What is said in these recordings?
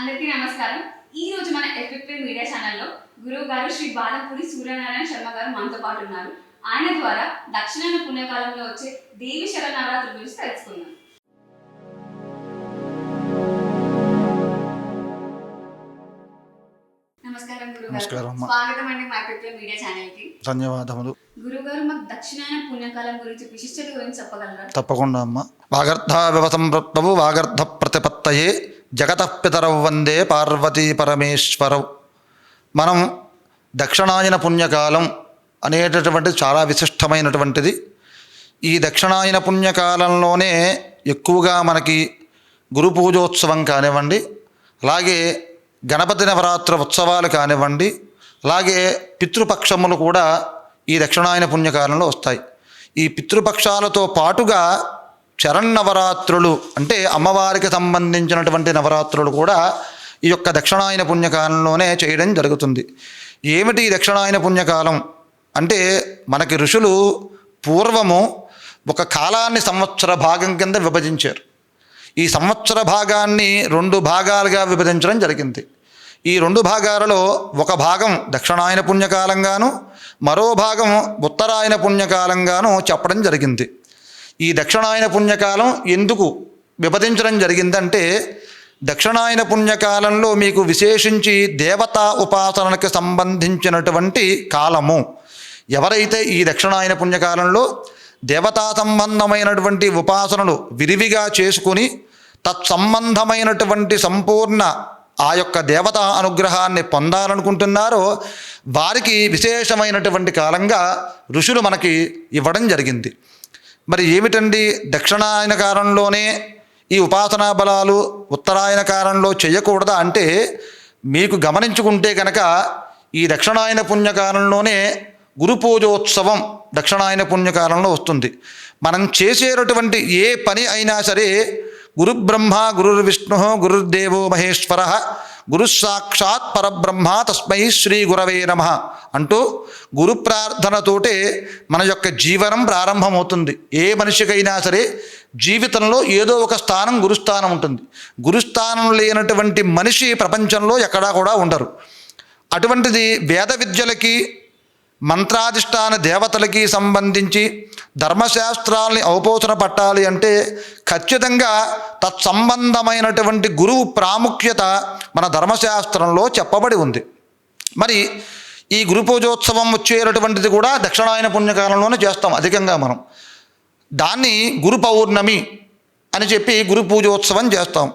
అందరికీ నమస్కారం. ఈ రోజు మన ఎఫెక్టివ్ మీడియా ఛానల్లో గురువు గారు శ్రీ బాలంపూడి సూర్యనారాయణ శర్మ గారు మనతో పాటు ఉన్నారు. ఆయన ద్వారా దక్షిణాయన పుణ్యకాలంలో వచ్చే దేవి శరన్నవరాత్రి గురించి తెలుసుకుందాం. నమస్కారం గురుగారు. స్వాగతం అండి మా ఎఫెక్టివ్ మీడియా ఛానల్ కి. ధన్యవాదములు. గురుగారు, మాకు దక్షిణాయన పుణ్యకాలం గురించి విశిష్టత గురించి చెప్పగలరా? తప్పకుండా అమ్మ. వాగర్ధ వ్యవసంప్రప్తవు వాగర్ధ ప్రతిపత్తయే జగతః పితరౌ వందే పార్వతీ పరమేశ్వరౌ. మనం దక్షిణాయన పుణ్యకాలం అనేటటువంటిది చాలా విశిష్టమైనటువంటిది. ఈ దక్షిణాయన పుణ్యకాలంలోనే ఎక్కువగా మనకి గురు పూజోత్సవం కానివ్వండి, అలాగే గణపతి నవరాత్రి ఉత్సవాలు కానివ్వండి, అలాగే పితృపక్షములు కూడా ఈ దక్షిణాయన పుణ్యకాలంలో వస్తాయి. ఈ పితృపక్షాలతో పాటుగా శరన్నవరాత్రులు అంటే అమ్మవారికి సంబంధించినటువంటి నవరాత్రులు కూడా ఈ యొక్క దక్షిణాయన పుణ్యకాలంలోనే చేయడం జరుగుతుంది. ఏమిటి ఈ దక్షిణాయన పుణ్యకాలం అంటే, మనకి ఋషులు పూర్వము ఒక కాలాన్ని సంవత్సర భాగం కింద విభజించారు. ఈ సంవత్సర భాగాన్ని 2 భాగాలుగా విభజించడం జరిగింది. ఈ 2 భాగాలలో ఒక భాగం దక్షిణాయన పుణ్యకాలంగాను, మరో భాగం ఉత్తరాయన పుణ్యకాలంగాను చెప్పడం జరిగింది. ఈ దక్షిణాయన పుణ్యకాలం ఎందుకు విభజించడం జరిగిందంటే, దక్షిణాయన పుణ్యకాలంలో మీకు విశేషించి దేవతా ఉపాసనకి సంబంధించినటువంటి కాలము. ఎవరైతే ఈ దక్షిణాయన పుణ్యకాలంలో దేవతా సంబంధమైనటువంటి ఉపాసనలు విరివిగా చేసుకుని తత్సంబంధమైనటువంటి సంపూర్ణ ఆ యొక్క దేవతా అనుగ్రహాన్ని పొందాలనుకుంటున్నారో వారికి విశేషమైనటువంటి కాలంగా ఋషులు మనకి ఇవ్వడం జరిగింది. మరి ఏమిటండి, దక్షిణాయన కాలంలోనే ఈ ఉపాసనా బలాలు ఉత్తరాయణ కాలంలో చేయకూడదా అంటే, మీకు గమనించుకుంటే కనుక ఈ దక్షిణాయన పుణ్యకాలంలోనే గురు పూజోత్సవం దక్షిణాయన పుణ్యకాలంలో వస్తుంది. మనం చేసేటటువంటి ఏ పని అయినా సరే గురు బ్రహ్మ గురుర్విష్ణు గురుర్దేవో మహేశ్వర గురు సాక్షాత్ పరబ్రహ్మ తస్మై శ్రీ గురవే నమః అంటూ గురు ప్రార్థనతోటే మన యొక్క జీవనం ప్రారంభమవుతుంది. ఏ మనిషికైనా సరే జీవితంలో ఏదో ఒక స్థానం గురుస్థానం ఉంటుంది. గురుస్థానం లేనటువంటి మనిషి ప్రపంచంలో ఎక్కడా కూడా ఉండరు. అటువంటిది వేద విద్యలకి మంత్రాధిష్టాన దేవతలకి సంబంధించి ధర్మశాస్త్రాలని అవపోసన పట్టాలి అంటే ఖచ్చితంగా తత్సంబంధమైనటువంటి గురువు ప్రాముఖ్యత మన ధర్మశాస్త్రంలో చెప్పబడి ఉంది. మరి ఈ గురు పూజోత్సవం వచ్చేటటువంటిది కూడా దక్షిణాయన పుణ్యకాలంలోనే చేస్తాం అధికంగా మనం. దాన్ని గురు పౌర్ణమి అని చెప్పి గురు పూజోత్సవం చేస్తాం.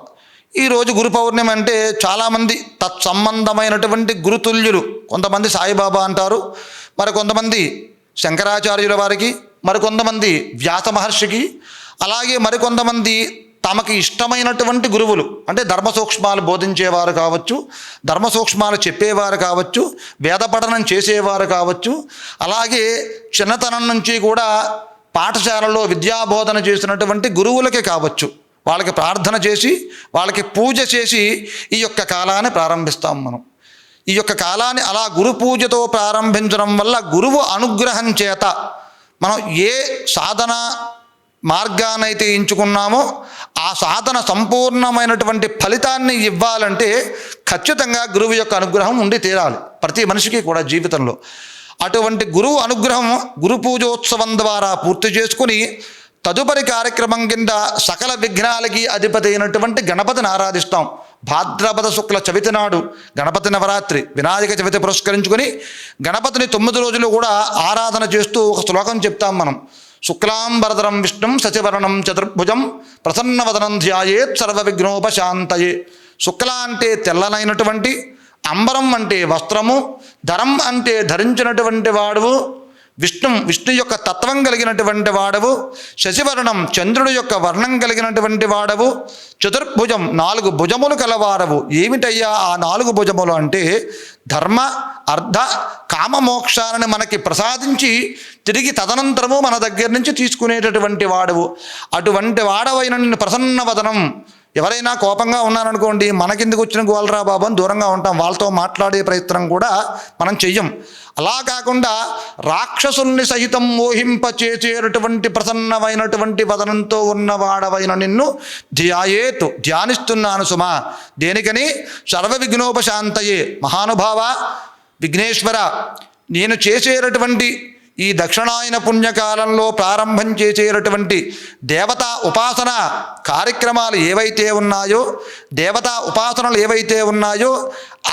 ఈరోజు గురు పౌర్ణమి అంటే చాలామంది తత్సంబంధమైనటువంటి గురుతుల్యులు, కొంతమంది సాయిబాబా అంటారు, మరి కొంతమంది శంకరాచార్యుల వారికి, మరికొంతమంది వ్యాస మహర్షికి, అలాగే మరికొంతమంది తమకి ఇష్టమైనటువంటి గురువులు అంటే ధర్మ సూక్ష్మాలు బోధించేవారు కావచ్చు, ధర్మ సూక్ష్మాలు చెప్పేవారు కావచ్చు, వేద పఠనం చేసేవారు కావచ్చు, అలాగే చిన్నతనం నుంచి కూడా పాఠశాలలో విద్యాబోధన చేసినటువంటి గురువులకే కావచ్చు, వాళ్ళకి ప్రార్థన చేసి వాళ్ళకి పూజ చేసి ఈ యొక్క కాలాన్ని ప్రారంభిస్తాం మనం. ఈ యొక్క కాలాన్ని అలా గురు పూజతో ప్రారంభించడం వల్ల గురువు అనుగ్రహం చేత మనం ఏ సాధన మార్గాన్నైతే ఎంచుకున్నామో ఆ సాధన సంపూర్ణమైనటువంటి ఫలితాన్ని ఇవ్వాలంటే ఖచ్చితంగా గురువు యొక్క అనుగ్రహం ఉండి తీరాలి ప్రతి మనిషికి కూడా జీవితంలో. అటువంటి గురువు అనుగ్రహం గురు పూజోత్సవం ద్వారా పూర్తి చేసుకుని తదుపరి కార్యక్రమం కింద సకల విఘ్నాలకి అధిపతి అయినటువంటి గణపతిని ఆరాధిస్తాం. భాద్రపద శుక్ల చవితి నాడు గణపతి నవరాత్రి వినాయక చవితి పురస్కరించుకొని గణపతిని 9 రోజులు కూడా ఆరాధన చేస్తూ ఒక శ్లోకం చెప్తాం మనం. శుక్లాంబరధరం విష్ణుం శశివర్ణం చతుర్భుజం ప్రసన్నవదనం ధ్యాయేత్ సర్వ విఘ్నోపశాంతయే. శుక్ల అంటే తెల్లనైనటువంటి, అంబరం అంటే వస్త్రము, ధరం అంటే ధరించినటువంటి వాడువు, విష్ణు యొక్క తత్వం కలిగినటువంటి వాడవు, శశివర్ణం చంద్రుడి యొక్క వర్ణం కలిగినటువంటి వాడవు, చతుర్భుజం 4 భుజములు కలవారవు. ఏమిటయ్యా ఆ 4 భుజములు అంటే, ధర్మ అర్థ కామ మోక్షాలను మనకి ప్రసాదించి తిరిగి తదనంతరము మన దగ్గర నుంచి తీసుకునేటటువంటి వాడవు. అటువంటి వాడవైన నిన్ను ప్రసన్నవదనం ఎవరైనా కోపంగా ఉన్నారనుకోండి, మనకెందుకు వచ్చిన గోలరా బాబు అని దూరంగా ఉంటాం, వాళ్ళతో మాట్లాడే ప్రయత్నం కూడా మనం చెయ్యం. అలా కాకుండా రాక్షసుల్ని సహితం మోహింపచేసేటటువంటి ప్రసన్నమైనటువంటి వదనంతో ఉన్నవాడవైన నిన్ను ధ్యాయేతు, ధ్యానిస్తున్నాను సుమా. దేనికని? సర్వ విఘ్నోపశాంతయే. మహానుభావ విఘ్నేశ్వర, నేను చేసేటటువంటి ఈ దక్షిణాయన పుణ్యకాలంలో ప్రారంభం చేసేటటువంటి దేవతా ఉపాసన కార్యక్రమాలు ఏవైతే ఉన్నాయో, దేవతా ఉపాసనలు ఏవైతే ఉన్నాయో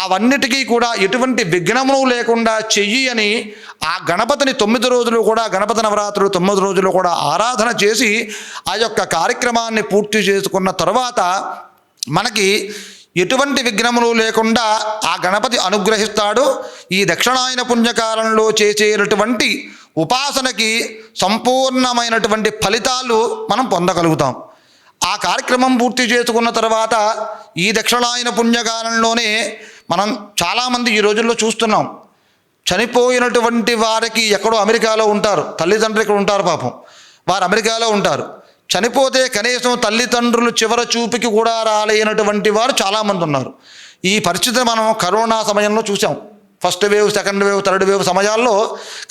అవన్నిటికీ కూడా ఎటువంటి విఘ్నములు లేకుండా చెయ్యి అని ఆ గణపతిని 9 రోజులు కూడా, గణపతి నవరాత్రులు 9 రోజులు కూడా ఆరాధన చేసి ఆ యొక్క కార్యక్రమాన్ని పూర్తి చేసుకున్న తర్వాత మనకి ఎటువంటి విఘ్నములు లేకుండా ఆ గణపతి అనుగ్రహిస్తాడు. ఈ దక్షిణాయన పుణ్యకాలంలో చేసేటటువంటి ఉపాసనకి సంపూర్ణమైనటువంటి ఫలితాలు మనం పొందగలుగుతాం. ఆ కార్యక్రమం పూర్తి చేసుకున్న తర్వాత ఈ దక్షిణాయన పుణ్యకాలంలోనే మనం చాలామంది ఈ రోజుల్లో చూస్తున్నాం, చనిపోయినటువంటి వారికి ఎక్కడో అమెరికాలో ఉంటారు, తల్లిదండ్రులు ఇక్కడ ఉంటారు, పాపం వారు అమెరికాలో ఉంటారు. చనిపోతే కనీసం తల్లిదండ్రులు చివరి చూపుకి కూడా రాలేనటువంటి వారు చాలామంది ఉన్నారు. ఈ పరిస్థితి మనం కరోనా సమయంలో చూసాం. First wave, second wave, third wave సమయాల్లో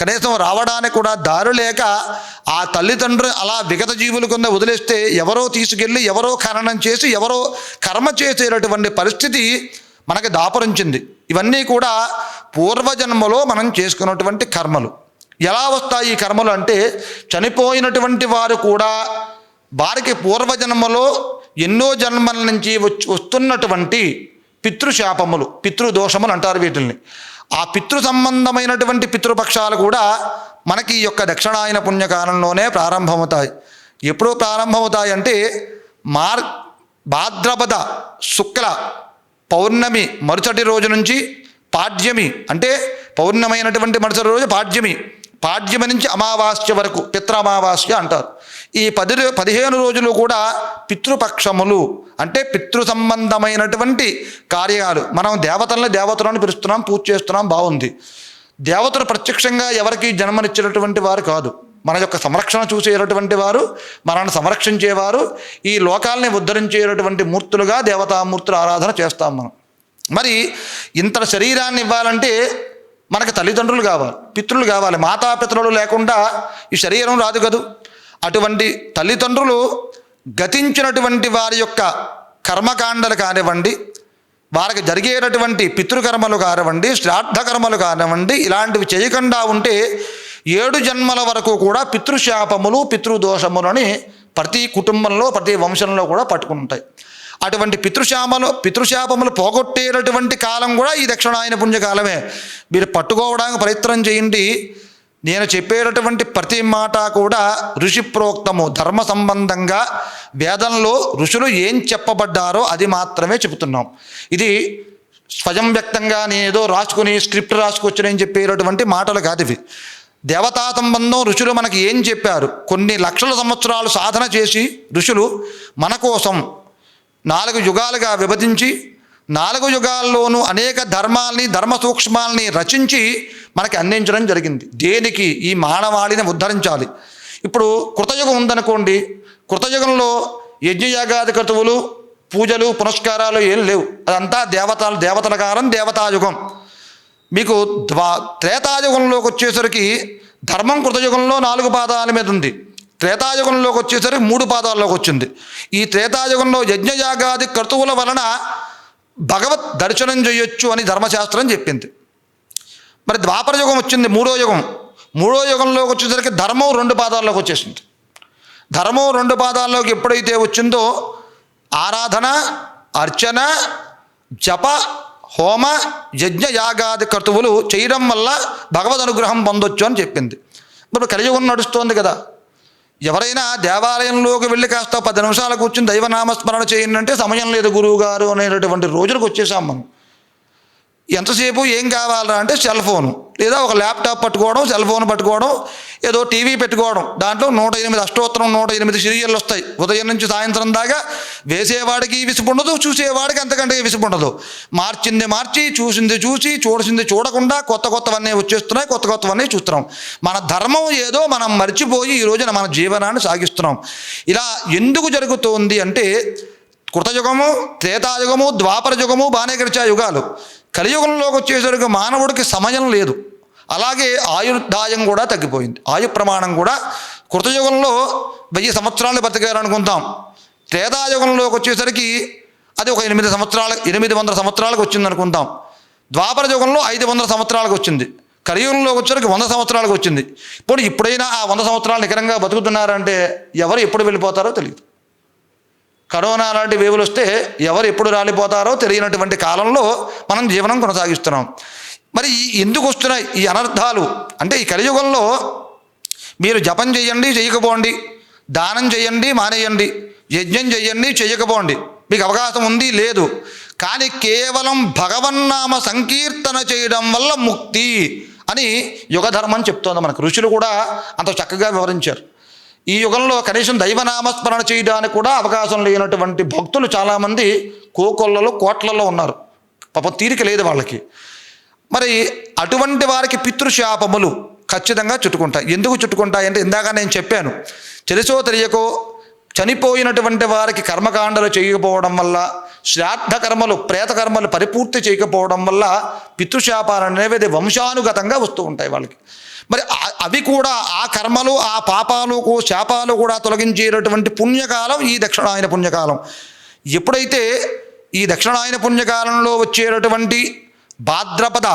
కనీసం రావడానికి కూడా దారి లేక ఆ తల్లిదండ్రులు అలా విగత జీవుల కింద వదిలేస్తే ఎవరో తీసుకెళ్ళి ఎవరో ఖననం చేసి ఎవరో కర్మ చేసేటటువంటి పరిస్థితి మనకి దాపురించింది. ఇవన్నీ కూడా పూర్వజన్మలో మనం చేసుకున్నటువంటి కర్మలు. ఎలా వస్తాయి ఈ కర్మలు అంటే, చనిపోయినటువంటి వారు కూడా వారికి పూర్వజన్మలో ఎన్నో జన్మల నుంచి వస్తున్నటువంటి పితృశాపములు, పితృదోషములు అంటారు వీటిల్ని. ఆ పితృ సంబంధమైనటువంటి పితృపక్షాలు కూడా మనకి ఈ యొక్క దక్షిణాయన పుణ్యకాలంలోనే ప్రారంభమవుతాయి. ఎప్పుడు ప్రారంభమవుతాయి అంటే భాద్రపద శుక్ల పౌర్ణమి మరుసటి రోజు నుంచి పాడ్యమి, అంటే పౌర్ణమైనటువంటి మరుసటి రోజు పాడ్యమి, పాడ్యమి నుంచి అమావాస్య వరకు పిత్రమావాస్య అంటారు. ఈ 15 రోజులు కూడా పితృపక్షములు, అంటే పితృ సంబంధమైనటువంటి కార్యాలు. మనం దేవతలను పిలుస్తున్నాం, పూజ చేస్తున్నాం, బాగుంది. దేవతలు ప్రత్యక్షంగా ఎవరికి జన్మనిచ్చినటువంటి వారు కాదు, మన యొక్క సంరక్షణ చూసేటటువంటి వారు, మనల్ని సంరక్షించేవారు, ఈ లోకాలని ఉద్ధరించేటటువంటి మూర్తులుగా దేవతామూర్తుల ఆరాధన చేస్తాం మనం. మరి ఇంత శరీరాన్ని ఇవ్వాలంటే మనకు తల్లిదండ్రులు కావాలి, పితృలు కావాలి. మాతాపితరులు లేకుండా ఈ శరీరం రాదు కదూ. అటువంటి తల్లిదండ్రులు గతించినటువంటి వారి యొక్క కర్మకాండలు కానివ్వండి, వారికి జరిగేటటువంటి పితృకర్మలు కానివ్వండి, శ్రాద్ధకర్మలు కానివ్వండి, ఇలాంటివి చేయకుండా ఉంటే 7 జన్మల వరకు కూడా పితృశాపములు, పితృదోషములని ప్రతి కుటుంబంలో, ప్రతి వంశంలో కూడా పట్టుకుంటాయి. అటువంటి పితృశాపములు పోగొట్టేటటువంటి కాలం కూడా ఈ దక్షిణాయన పుణ్యకాలమే. మీరు పట్టుకోవడానికి ప్రయత్నం చేయండి. నేను చెప్పేటటువంటి ప్రతి మాట కూడా ఋషి ప్రోక్తము, ధర్మ సంబంధంగా వేదంలో ఋషులు ఏం చెప్పబడ్డారో అది మాత్రమే చెబుతున్నాం. ఇది స్వయం వ్యక్తంగా నేనేదో రాసుకుని స్క్రిప్ట్ రాసుకొచ్చినని చెప్పేటటువంటి మాటలు కాదు ఇవి. దేవతా సంబంధం ఋషులు మనకి ఏం చెప్పారు, కొన్ని లక్షల సంవత్సరాలు సాధన చేసి ఋషులు మన కోసం 4 యుగాలుగా విభజించి 4 యుగాల్లోనూ అనేక ధర్మాల్ని, ధర్మ సూక్ష్మాల్ని రచించి మనకి అందించడం జరిగింది. దేనికి? ఈ మానవాళిని ఉద్ధరించాలి. ఇప్పుడు కృతయుగం ఉందనుకోండి, కృతయుగంలో యజ్ఞయాగాది క్రతువులు, పూజలు, పునస్కారాలు ఏం లేవు. అదంతా దేవతల కాలం, దేవతాయుగం. మీకు త్రేతాయుగంలోకి వచ్చేసరికి ధర్మం కృతయుగంలో 4 పాదాల మీద ఉంది, త్రేతాయుగంలోకి వచ్చేసరికి 3 పాదాల్లోకి వచ్చింది. ఈ త్రేతాయుగంలో యజ్ఞయాగాది క్రతువుల వలన భగవత్ దర్శనం చేయొచ్చు అని ధర్మశాస్త్రం చెప్పింది. మరి ద్వాపరయుగం వచ్చింది, 3వ యుగం. 3వ యుగంలోకి వచ్చేసరికి ధర్మం 2 పాదాల్లోకి వచ్చేసింది. ధర్మం 2 పాదాల్లోకి ఎప్పుడైతే వచ్చిందో ఆరాధన, అర్చన, జప, హోమ, యజ్ఞ యాగాది క్రతువులు చేయడం వల్ల భగవద్ అనుగ్రహం పొందొచ్చు అని చెప్పింది. ఇప్పుడు కలియుగం నడుస్తోంది కదా, ఎవరైనా దేవాలయంలోకి వెళ్ళి కాస్త 10 నిమిషాలు కూర్చుని దైవనామస్మరణ చేయండి అంటే సమయం లేదు గురువు గారు అనేటటువంటి రోజులకు వచ్చేసాం మనం. ఎంతసేపు ఏం కావాలా అంటే సెల్ ఫోను, లేదా ఒక ల్యాప్టాప్ పట్టుకోవడం, సెల్ ఫోన్ పట్టుకోవడం, ఏదో టీవీ పెట్టుకోవడం. దాంట్లో 108 అష్టోత్తరం, 108 సీరియళ్ళు వస్తాయి ఉదయం నుంచి సాయంత్రం దాకా. వేసేవాడికి విసుపుండదు, చూసేవాడికి అంతకంటే విసుపుండదు. మార్చింది మార్చి, చూసింది చూసి, చూడసింది చూడకుండా కొత్తవన్నీ వచ్చేస్తున్నాయి, కొత్తవన్నీ చూస్తున్నాం. మన ధర్మం ఏదో మనం మర్చిపోయి ఈ రోజున మన జీవనాన్ని సాగిస్తున్నాం. ఇలా ఎందుకు జరుగుతోంది అంటే కృతయుగము, త్రేతాయుగము, ద్వాపర యుగము బాగానే గడిచే యుగాలు. కలియుగంలోకి వచ్చేసరికి మానవుడికి సమయం లేదు. అలాగే ఆయుర్దాయం కూడా తగ్గిపోయింది. ఆయు ప్రమాణం కూడా కృతయుగంలో 1000 సంవత్సరాలు బతికారనుకుంటాం. త్రేతాయుగంలోకి వచ్చేసరికి అది ఒక 800 సంవత్సరాలకు వచ్చింది అనుకుంటాం. ద్వాపర యుగంలో 500 సంవత్సరాలకు వచ్చింది. కలియుగంలోకి వచ్చేసరికి 100 సంవత్సరాలకు వచ్చింది. ఇప్పుడైనా ఆ 100 సంవత్సరాలు నికరంగా బతుకుతున్నారంటే ఎవరు ఎప్పుడు వెళ్ళిపోతారో తెలియదు. కరోనా లాంటి వేవులు వస్తే ఎవరు ఎప్పుడు రాలిపోతారో తెలియనటువంటి కాలంలో మనం జీవనం కొనసాగిస్తున్నాం. మరి ఎందుకు వస్తున్నాయి ఈ అనర్థాలు అంటే, ఈ కలియుగంలో మీరు జపం చేయండి, చేయకపోండి, దానం చేయండి, మానేయండి, యజ్ఞం చేయండి, చేయకపోండి, మీకు అవకాశం ఉంది లేదు. కానీ కేవలం భగవన్నామ సంకీర్తన చేయడం వల్ల ముక్తి అని యుగధర్మం చెప్తోంది మనకు. ఋషులు కూడా అంత చక్కగా వివరించారు. ఈ యుగంలో కనీసం దైవనామస్మరణ చేయడానికి కూడా అవకాశం లేనటువంటి భక్తులు చాలామంది కోట్లలో ఉన్నారు. పాపం తీరిక లేదు వాళ్ళకి. మరి అటువంటి వారికి పితృశాపములు ఖచ్చితంగా చుట్టుకుంటాయి. ఎందుకు చుట్టుకుంటాయంటే, ఇందాక నేను చెప్పాను, తెలుసో తెలియకో చనిపోయినటువంటి వారికి కర్మకాండలు చేయకపోవడం వల్ల, శ్రాద్ధ కర్మలు, ప్రేతకర్మలు పరిపూర్తి చేయకపోవడం వల్ల పితృశాపాలు అనేవి వంశానుగతంగా వస్తూ ఉంటాయి వాళ్ళకి. మరి అవి కూడా, ఆ కర్మలు, ఆ పాపాలు, శాపాలు కూడా తొలగించేటటువంటి పుణ్యకాలం ఈ దక్షిణాయన పుణ్యకాలం. ఎప్పుడైతే ఈ దక్షిణాయన పుణ్యకాలంలో వచ్చేటటువంటి భాద్రపద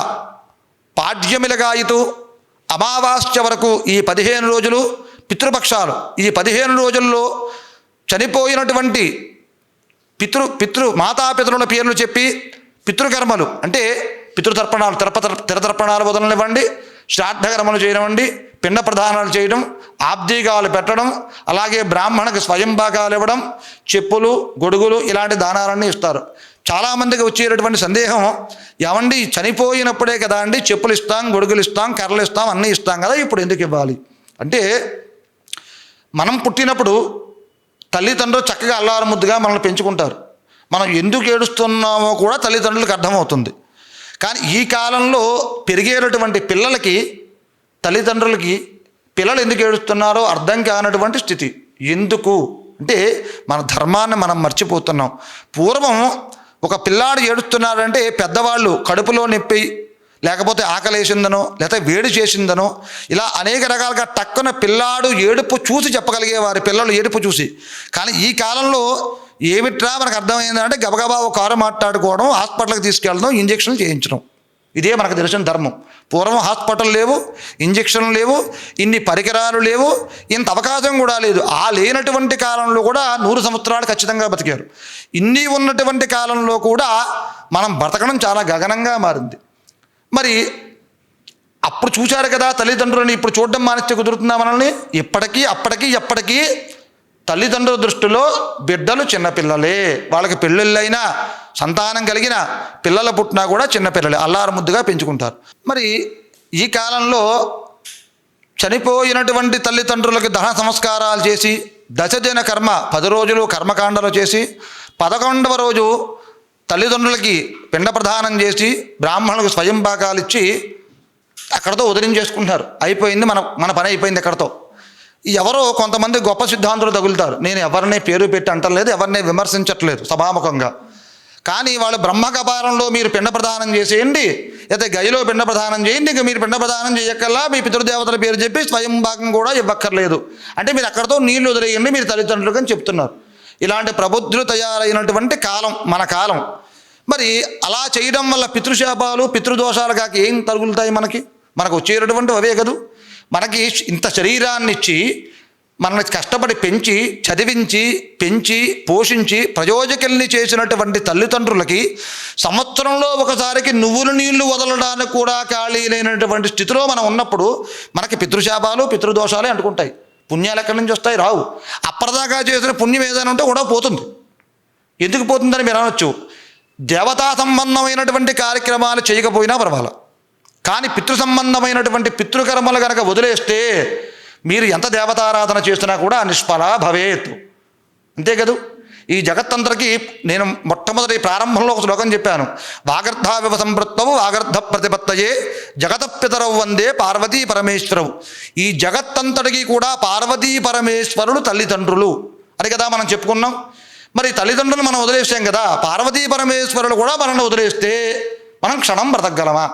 పాడ్యమిలగాయితు అమావాస్య వరకు ఈ 15 రోజులు పితృపక్షాలు. ఈ 15 రోజుల్లో చనిపోయినటువంటి మాతాపితరుల పేర్లు చెప్పి పితృకర్మలు అంటే పితృతర్పణాలు, తిరతర్పణాలు వదలనివ్వండి, శ్రాద్ధకర్మలు చేయనివ్వండి, పిండ ప్రదానాలు చేయడం, ఆబ్దీగాలు పెట్టడం, అలాగే బ్రాహ్మణకు స్వయం భాగాలు ఇవ్వడం, చెప్పులు, గొడుగులు ఇలాంటి దానాలన్నీ ఇస్తారు. చాలామందికి వచ్చేటటువంటి సందేహం, ఏమండి చనిపోయినప్పుడే కదా అండి చెప్పులు ఇస్తాం, గొడుగులు ఇస్తాం, కర్రలు ఇస్తాం, అన్నీ ఇస్తాం కదా, ఇప్పుడు ఎందుకు ఇవ్వాలి అంటే, మనం పుట్టినప్పుడు తల్లిదండ్రులు చక్కగా అల్లారు ముద్దుగా మనల్ని పెంచుకుంటారు. మనం ఎందుకు ఏడుస్తున్నామో కూడా తల్లిదండ్రులకు అర్థమవుతుంది. కానీ ఈ కాలంలో పెరిగేటటువంటి పిల్లలకి, తల్లిదండ్రులకి పిల్లలు ఎందుకు ఏడుస్తున్నారో అర్థం కానటువంటి స్థితి. ఎందుకు అంటే, మన ధర్మాన్ని మనం మర్చిపోతున్నాం. పూర్వం ఒక పిల్లాడు ఏడుస్తున్నాడంటే పెద్దవాళ్ళు కడుపులో నొప్పి, లేకపోతే ఆకలేసిందనో, లేకపోతే వేడి చేసిందనో, ఇలా అనేక రకాలుగా టక్కున పిల్లాడు ఏడుపు చూసి చెప్పగలిగేవారు, పిల్లలు ఏడుపు చూసి. కానీ ఈ కాలంలో ఏమిట్రా మనకు అర్థమైందంటే, గబగబా ఒక కారు మాట్లాడుకోవడం, హాస్పిటల్కి తీసుకెళ్ళడం, ఇంజక్షన్లు చేయించడం. ఇదే మనకు తెలిసిన ధర్మం. పూర్వం హాస్పిటల్ లేవు, ఇంజక్షన్లు లేవు, ఇన్ని పరికరాలు లేవు, ఇంత అవకాశం కూడా లేదు. ఆ లేనటువంటి కాలంలో కూడా 100 సంవత్సరాలు ఖచ్చితంగా బతికారు. ఇన్ని ఉన్నటువంటి కాలంలో కూడా మనం బ్రతకడం చాలా గగనంగా మారింది. మరి అప్పుడు చూశారు కదా తల్లిదండ్రులని, ఇప్పుడు చూడడం మానేస్తే కుదురుతుందా మనల్ని? ఎప్పటికీ తల్లిదండ్రుల దృష్టిలో బిడ్డలు చిన్నపిల్లలే. వాళ్ళకి పెళ్ళిళ్ళైనా, సంతానం కలిగిన పిల్లలు పుట్టినా కూడా చిన్నపిల్లలే, అల్లారు ముద్దుగా పెంచుకుంటారు. మరి ఈ కాలంలో చనిపోయినటువంటి తల్లిదండ్రులకి దహన సంస్కారాలు చేసి, దశదిన కర్మ 10 రోజులు కర్మకాండలు చేసి, 11వ రోజు తల్లిదండ్రులకి పిండ ప్రదానం చేసి, బ్రాహ్మణులకు స్వయం భాగాలు ఇచ్చి అక్కడతో వదిలించేసుకుంటున్నారు. అయిపోయింది, మన పని అయిపోయింది ఎక్కడతో. ఎవరో కొంతమంది గొప్ప సిద్ధాంతులు తగులుతారు. నేను ఎవరిని పేరు పెట్టి అంటలేదు, ఎవరిని విమర్శించట్లేదు సభాముఖంగా. కానీ వాళ్ళు బ్రహ్మకపాలంలో మీరు పిండ ప్రదానం చేసేయండి, అయితే గదిలో పిండ ప్రదానం చేయండి, ఇంకా మీరు పిండ ప్రదానం చేయక్కల్లా మీ పితృదేవతల పేరు చెప్పి స్వయం భాగం కూడా ఇవ్వక్కర్లేదు అంటే మీరు అక్కడతో నీళ్లు వదిలేయండి మీరు తల్లిదండ్రులకు అని చెప్తున్నారు. ఇలాంటి ప్రబుద్ధులు తయారైనటువంటి కాలం మన కాలం. మరి అలా చేయడం వల్ల పితృశాపాలు, పితృదోషాలు కాక ఏం తగులుతాయి మనకు వచ్చేటటువంటి అవే కదూ. మనకి ఇంత శరీరాన్ని ఇచ్చి, మనల్ని కష్టపడి పెంచి, చదివించి, పెంచి, పోషించి, ప్రయోజకుల్ని చేసినటువంటి తల్లిదండ్రులకి సంవత్సరంలో ఒకసారికి నువ్వుల నీళ్లు వదలడానికి కూడా ఖాళీ లేనటువంటి స్థితిలో మనం ఉన్నప్పుడు మనకి పితృశాపాలు, పితృదోషాలే అంటుకుంటాయి. పుణ్యాలు ఎక్కడి నుంచి వస్తాయి? రావు. అప్పటిదాకా చేసిన పుణ్యం ఏదైనా ఉంటే కూడా పోతుంది. ఎందుకు పోతుందని మీరు అనవచ్చు. దేవతా సంబంధమైనటువంటి కార్యక్రమాలు చేయకపోయినా పర్వాలా, కానీ పితృ సంబంధమైనటువంటి పితృకర్మలు కనుక వదిలేస్తే మీరు ఎంత దేవతారాధన చేస్తున్నా కూడా నిష్ఫలా భవేత్. అంతే కదూ. ఈ జగత్తంతరికి నేను మొట్టమొదటి ప్రారంభంలో ఒక శ్లోకం చెప్పాను. వాగర్ధావివ సంపృత్తవు వాగర్ధ ప్రతిపత్తయే జగతపితరవు వందే పార్వతీ పరమేశ్వరవు. ఈ జగత్తంతటికి కూడా పార్వతీ పరమేశ్వరుడు తల్లిదండ్రులు అని కదా మనం చెప్పుకున్నాం. మరి తల్లిదండ్రులు మనం వదిలేసాం కదా, పార్వతీ పరమేశ్వరులు కూడా మనల్ని వదిలేస్తే మనం క్షణం బ్రతకగలమా?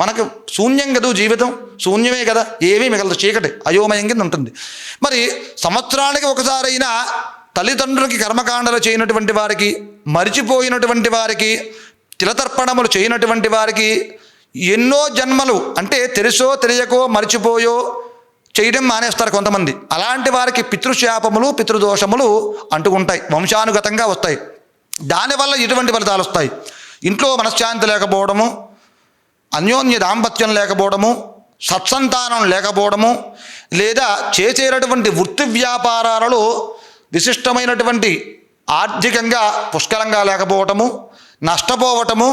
మనకు శూన్యం కదా జీవితం, శూన్యమే కదా, ఏమీ మిగలదు, చీకటి అయోమయం కింద ఉంటుంది. మరి సంవత్సరానికి ఒకసారైనా తల్లిదండ్రులకి కర్మకాండలు చేయనటువంటి వారికి, మరిచిపోయినటువంటి వారికి, తిలతర్పణములు చేయనటువంటి వారికి ఎన్నో జన్మలు అంటే తెలుసో తెలియకో మరిచిపోయో చేయడం మానేస్తారు కొంతమంది. అలాంటి వారికి పితృశాపములు పితృదోషములు అంటుకుంటాయి, వంశానుగతంగా వస్తాయి. దానివల్ల ఎటువంటి ఫలితాలు వస్తాయి? ఇంట్లో మనశ్శాంతి లేకపోవడము, అన్యోన్య దాంపత్యం లేకపోవడము, సత్సంతానం లేకపోవడము, లేదా చేసేటటువంటి వృత్తి వ్యాపారాలలో విశిష్టమైనటువంటి ఆర్థికంగా పుష్కలంగా లేకపోవటము, నష్టపోవటము,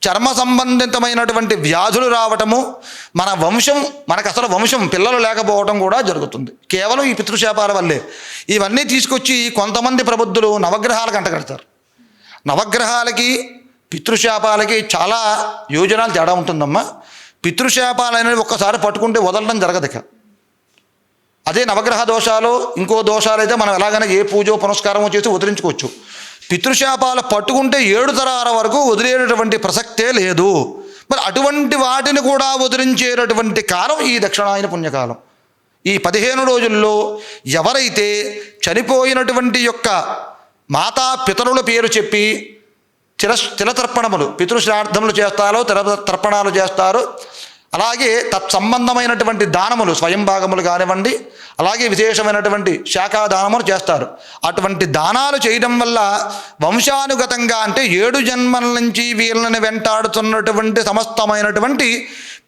చర్మ సంబంధితమైనటువంటి వ్యాధులు రావటము, మన వంశం, మనకు అసలు వంశం పిల్లలు లేకపోవటం కూడా జరుగుతుంది కేవలం ఈ పితృశాపాల వల్లే. ఇవన్నీ తీసుకొచ్చి కొంతమంది ప్రబుద్ధులు నవగ్రహాలకు అంటగడతారు. నవగ్రహాలకి పితృశాపాలకి చాలా యోజనాలు తేడా ఉంటుందమ్మా. పితృశాపాలు అనేవి ఒక్కసారి పట్టుకుంటే వదలడం జరగదు. ఇక అదే నవగ్రహ దోషాలు, ఇంకో దోషాలు అయితే మనం ఎలాగైనా ఏ పూజో పునస్కారమో చేసి వదిలించుకోవచ్చు. పితృశాపాలు పట్టుకుంటే 7 తరాల వరకు వదిలేటటువంటి ప్రసక్తే లేదు. మరి అటువంటి వాటిని కూడా వదిలించేటటువంటి కాలం ఈ దక్షిణాయన పుణ్యకాలం. ఈ 15 రోజుల్లో ఎవరైతే చనిపోయినటువంటి యొక్క మాతా పితరుల పేరు చెప్పి తిలతర్పణములు, పితృశ్రాద్ధములు చేస్తారో, తర్పణాలు చేస్తారు, అలాగే తత్సంబంధమైనటువంటి దానములు, స్వయం భాగములు కానివ్వండి, అలాగే విశేషమైనటువంటి శాఖాదానములు చేస్తారు. అటువంటి దానాలు చేయడం వల్ల వంశానుగతంగా అంటే 7 జన్మల నుంచి వీళ్ళని వెంటాడుతున్నటువంటి సమస్తమైనటువంటి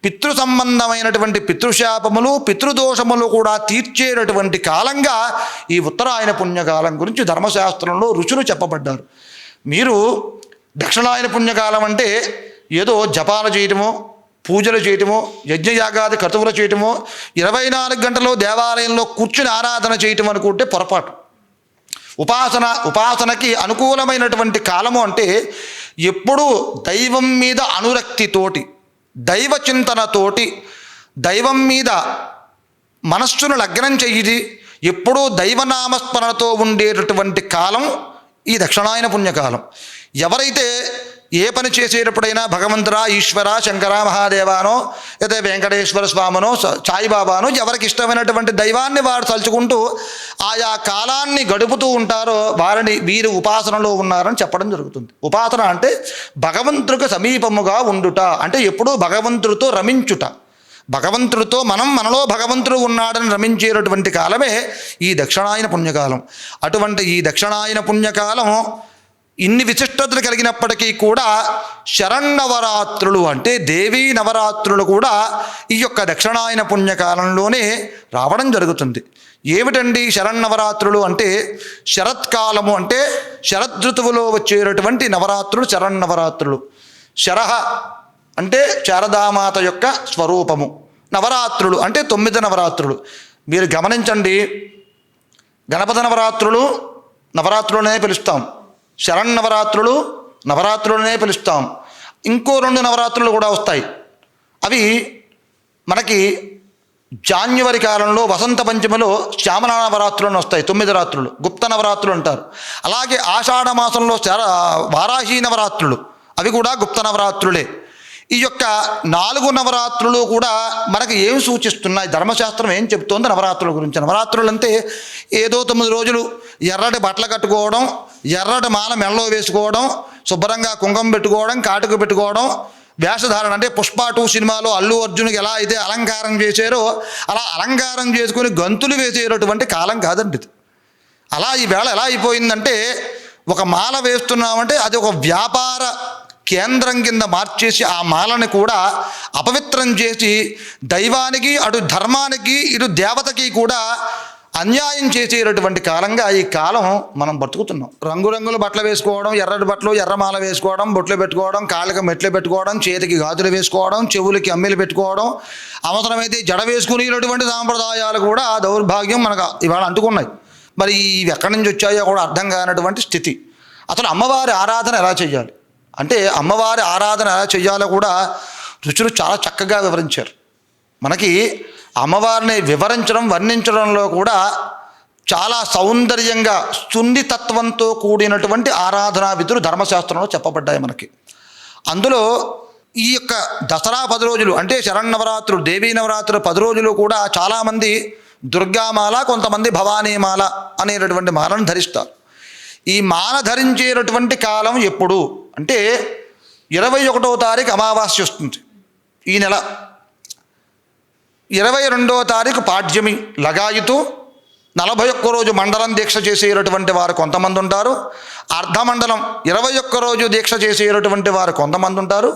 పితృ సంబంధమైనటువంటి పితృశాపములు పితృదోషములు కూడా తీర్చేటటువంటి కాలంగా ఈ ఉత్తరాయణ పుణ్యకాలం గురించి ధర్మశాస్త్రంలో ఋషులు చెప్పబడ్డారు. మీరు దక్షిణాయన పుణ్యకాలం అంటే ఏదో జపాలు చేయటమో, పూజలు చేయటమో, యజ్ఞయాగాది క్రతువులు చేయటమో, 24 గంటలు దేవాలయంలో కూర్చుని ఆరాధన చేయటం అనుకుంటే పొరపాటు. ఉపాసనకి అనుకూలమైనటువంటి కాలము అంటే ఎప్పుడూ దైవం మీద అనురక్తితోటి, దైవ చింతనతోటి, దైవం మీద మనస్సును లగ్నం చెయ్యి ఎప్పుడూ దైవనామస్మరణతో ఉండేటటువంటి కాలం ఈ దక్షిణాయన పుణ్యకాలం. ఎవరైతే ఏ పని చేసేటప్పుడైనా భగవంతురా, ఈశ్వర, శంకర, మహాదేవానో, లేదా వెంకటేశ్వర స్వామినో, సాయిబాబానో, ఎవరికి ఇష్టమైనటువంటి దైవాన్ని వారు తలుచుకుంటూ ఆయా కాలాన్ని గడుపుతూ ఉంటారో వీరు ఉపాసనలో ఉన్నారని చెప్పడం జరుగుతుంది. ఉపాసన అంటే భగవంతుడికి సమీపముగా ఉండుట, అంటే ఎప్పుడూ భగవంతుడితో రమించుట, భగవంతుడితో మనలో భగవంతుడు ఉన్నాడని రమించేటటువంటి కాలమే ఈ దక్షిణాయన పుణ్యకాలం. అటువంటి ఈ దక్షిణాయన పుణ్యకాలం ఇన్ని విశిష్టతలు కలిగినప్పటికీ కూడా శరన్నవరాత్రులు అంటే దేవీ నవరాత్రులు కూడా ఈ యొక్క దక్షిణాయన పుణ్యకాలంలోనే రావడం జరుగుతుంది. ఏమిటండి శరన్నవరాత్రులు అంటే? శరత్కాలము అంటే శరదృతువులో వచ్చేటటువంటి నవరాత్రులు శరన్నవరాత్రులు. శరహ అంటే శారదామాత యొక్క స్వరూపము, నవరాత్రులు అంటే 9 నవరాత్రులు. మీరు గమనించండి, గణపతి నవరాత్రులు నవరాత్రులనే పిలుస్తాం, శరన్నవరాత్రులు నవరాత్రులనే పిలుస్తాం. ఇంకో 2 నవరాత్రులు కూడా వస్తాయి. అవి మనకి జాన్యువరి కాలంలో వసంత పంచమిలో శ్యామల నవరాత్రులను వస్తాయి, 9 రాత్రులు, గుప్త నవరాత్రులు అంటారు. అలాగే ఆషాఢ మాసంలో వారాహి నవరాత్రులు, అవి కూడా గుప్త నవరాత్రులే. ఈ యొక్క 4 నవరాత్రులు కూడా మనకి ఏం సూచిస్తున్నాయి, ధర్మశాస్త్రం ఏం చెప్తోంది నవరాత్రుల గురించి? నవరాత్రులు అంటే ఏదో 9 రోజులు ఎర్రటి బట్టలు కట్టుకోవడం, ఎర్రటి మాల మెడలో వేసుకోవడం, శుభ్రంగా కుంకుమ పెట్టుకోవడం, కాటుక పెట్టుకోవడం, వేషధారణ అంటే పుష్ప 2 సినిమాలో అల్లు అర్జున్కి ఎలా అయితే అలంకారం చేశారో అలా అలంకారం చేసుకుని గంతులు వేసేటటువంటి కాలం కాదండి ఇది. అలా ఈవేళ ఎలా అయిపోయిందంటే, ఒక మాల వేస్తున్నామంటే అది ఒక వ్యాపార కేంద్రం కింద మార్చేసి ఆ మాలని కూడా అపవిత్రం చేసి దైవానికి, అటు ధర్మానికి, ఇటు దేవతకి కూడా అన్యాయం చేసేటటువంటి కాలంగా ఈ కాలం మనం బతుకుతున్నాం. రంగురంగుల బట్టలు వేసుకోవడం, ఎర్రటి బట్టలు, ఎర్రమాల వేసుకోవడం, బొట్లు పెట్టుకోవడం, కాళ్ళకి మెట్లు పెట్టుకోవడం, చేతికి గాజులు వేసుకోవడం, చెవులకి అమ్మిలు పెట్టుకోవడం, అవసరమైతే జడ వేసుకునేటటువంటి సాంప్రదాయాలు కూడా దౌర్భాగ్యం మనకు ఇవాళ అంటుకున్నాయి. మరి ఇవి ఎక్కడి నుంచి వచ్చాయో కూడా అర్థం కానటువంటి స్థితి. అసలు అమ్మవారి ఆరాధన ఎలా చేయాలి అంటే, అమ్మవారి ఆరాధన ఎలా చేయాలో కూడా ఋషులు చాలా చక్కగా వివరించారు. మనకి అమ్మవారిని వివరించడం, వర్ణించడంలో కూడా చాలా సౌందర్యంగా సున్నితత్వంతో కూడినటువంటి ఆరాధనా విధులు ధర్మశాస్త్రంలో చెప్పబడ్డాయి మనకి. అందులో ఈ యొక్క దసరా 10 రోజులు అంటే శరన్నవరాత్రులు, దేవీ నవరాత్రులు 10 రోజులు కూడా చాలామంది దుర్గామాల, కొంతమంది భవానీమాల అనేటటువంటి మాలను ధరిస్తారు. ఈ మాల ధరించేటటువంటి కాలం ఎప్పుడు అంటే 21వ తారీఖు అమావాస్య వస్తుంది ఈ నెల. 22వ తారీఖు పాడ్యమి లగాయితూ 41 రోజు మండలం దీక్ష చేసేటటువంటి వారు కొంతమంది ఉంటారు. అర్ధమండలం 21 రోజు దీక్ష చేసేటటువంటి వారు కొంతమంది ఉంటారు.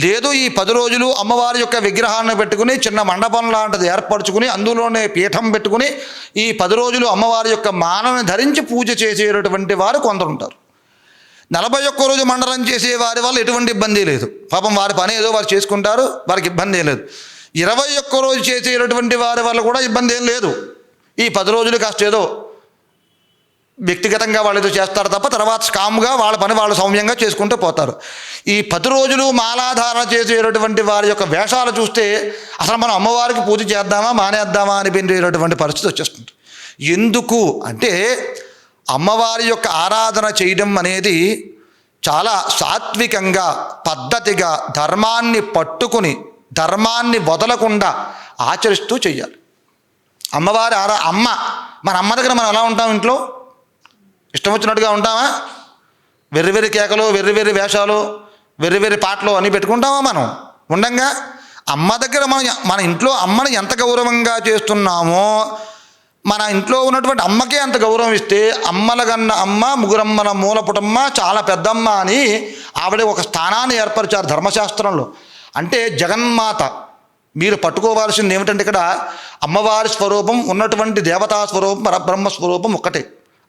లేదు ఈ 10 రోజులు అమ్మవారి యొక్క విగ్రహాన్ని పెట్టుకుని చిన్న మండపం లాంటిది ఏర్పరచుకుని అందులోనే పీఠం పెట్టుకుని ఈ 10 రోజులు అమ్మవారి యొక్క మాలను ధరించి పూజ చేసేటటువంటి వారు కొందరు ఉంటారు. 41 రోజు మండలం చేసే వారి వల్ల ఎటువంటి ఇబ్బంది లేదు. పాపం వారి పని ఏదో వారు చేసుకుంటారు, వారికి ఇబ్బంది ఏం లేదు. 21 రోజు చేసేటటువంటి వారి వల్ల కూడా ఇబ్బంది ఏం లేదు. ఈ 10 రోజులు కాస్త ఏదో వ్యక్తిగతంగా వాళ్ళు ఏదో చేస్తారు తప్ప తర్వాత స్కామ్గా వాళ్ళ పని వాళ్ళు సౌమ్యంగా చేసుకుంటూ పోతారు. ఈ 10 రోజులు మాలాధారణ చేసేటటువంటి వారి యొక్క వేషాలు చూస్తే అసలు మనం అమ్మవారికి పూజ చేద్దామా మానేద్దామా అనిపించేటటువంటి పరిస్థితి వచ్చేస్తుంది. ఎందుకు అంటే అమ్మవారి యొక్క ఆరాధన చేయడం అనేది చాలా సాత్వికంగా పద్ధతిగా ధర్మాన్ని పట్టుకుని ధర్మాన్ని వదలకుండా ఆచరిస్తూ చెయ్యాలి. అమ్మవారి అమ్మ మన అమ్మ దగ్గర మనం ఎలా ఉంటాం? ఇంట్లో ఇష్టం వచ్చినట్టుగా ఉంటామా? వెర్రి కేకలు, వెర్రి వేషాలు, వెర్రి పాటలు అన్నీ పెట్టుకుంటామా? మనం ఉండంగా అమ్మ దగ్గర మన ఇంట్లో అమ్మని ఎంత గౌరవంగా చేస్తున్నామో మన ఇంట్లో ఉన్నటువంటి అమ్మకే అంత గౌరవం ఇస్తే అమ్మలగన్న అమ్మ ముగ్గురమ్మల మూలపుటమ్మ చాలా పెద్దమ్మ అని ఆవిడ ఒక స్థానాన్ని ఏర్పరిచారు ధర్మశాస్త్రంలో. అంటే జగన్మాత మీరు పట్టుకోవాల్సింది ఏమిటంటే ఇక్కడ అమ్మవారి స్వరూపం ఉన్నటువంటి దేవతా స్వరూపం పరబ్రహ్మ స్వరూపం ఒక్కటే.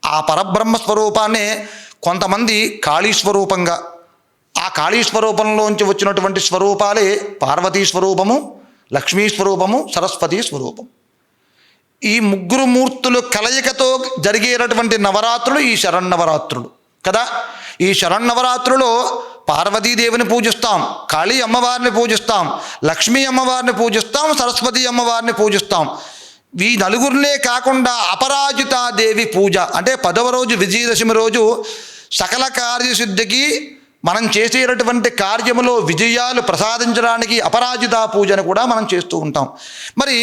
ఆ పరబ్రహ్మ స్వరూపాన్ని కొంతమంది కాళీ స్వరూపంగా, ఆ కాళీ స్వరూపంలోంచి వచ్చినటువంటి స్వరూపాలే పార్వతీ స్వరూపము, లక్ష్మీ స్వరూపము, సరస్వతీ స్వరూపం. ఈ ముగ్గురు మూర్తులు కలయికతో జరిగేటటువంటి నవరాత్రులు ఈ శరన్నవరాత్రులు కదా. ఈ శరన్నవరాత్రులో పార్వతీదేవిని పూజిస్తాం, కాళీ అమ్మవారిని పూజిస్తాం, లక్ష్మీ అమ్మవారిని పూజిస్తాం, సరస్వతి అమ్మవారిని పూజిస్తాం. ఈ నలుగురినే కాకుండా అపరాజితాదేవి పూజ అంటే 10వ రోజు విజయదశమి రోజు సకల కార్యసిద్ధికి మనం చేసేటటువంటి కార్యములో విజయాలు ప్రసాదించడానికి అపరాజిత పూజను కూడా మనం చేస్తూ ఉంటాం. మరి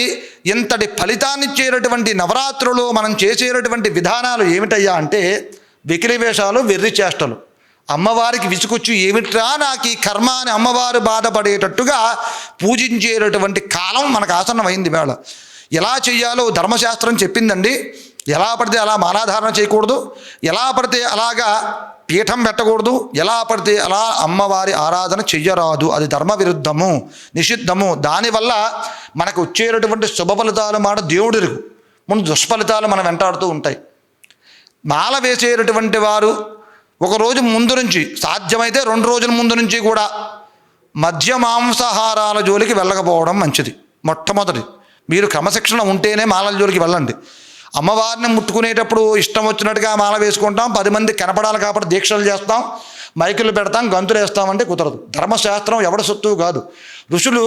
ఇంతటి ఫలితాన్ని ఇచ్చేటటువంటి నవరాత్రులు మనం చేసేటటువంటి విధానాలు ఏమిటయ్యా అంటే వెకిలి వేషాలు, వెర్రి చేష్టలు. అమ్మవారికి విసుకొచ్చి ఏమిట్రా నాకు ఈ కర్మ అని అమ్మవారు బాధపడేటట్టుగా పూజించేటటువంటి కాలం మనకు ఆసన్నమైంది వేళ. ఎలా చెయ్యాలో ధర్మశాస్త్రం చెప్పిందండి. ఎలా పడితే అలా మాలాధారణ చేయకూడదు, ఎలా పడితే అలాగా పీఠం పెట్టకూడదు, ఎలా పడితే అలా అమ్మవారి ఆరాధన చెయ్యరాదు. అది ధర్మ విరుద్ధము, నిషిద్ధము. దానివల్ల మనకు వచ్చేటటువంటి శుభ ఫలితాలు మాట దేవుడిరుగు, ముందు దుష్ఫలితాలు మనం వెంటాడుతూ ఉంటాయి. మాల వేసేటటువంటి వారు ఒకరోజు ముందు నుంచి సాధ్యమైతే 2 రోజుల ముందు నుంచి కూడా మద్య మాంసాహారాల జోలికి వెళ్ళకపోవడం మంచిది. మొట్టమొదటి మీరు క్రమశిక్షణ ఉంటేనే మాలల జోలికి వెళ్ళండి. అమ్మవారిని ముట్టుకునేటప్పుడు ఇష్టం వచ్చినట్టుగా మాల వేసుకుంటాం, 10 మంది కనపడాలి కాబట్టి దీక్షలు చేస్తాం, మైకులు పెడతాం, గంతులు వేస్తామంటే కుదరదు. ధర్మశాస్త్రం ఎవడ సొత్తు కాదు. ఋషులు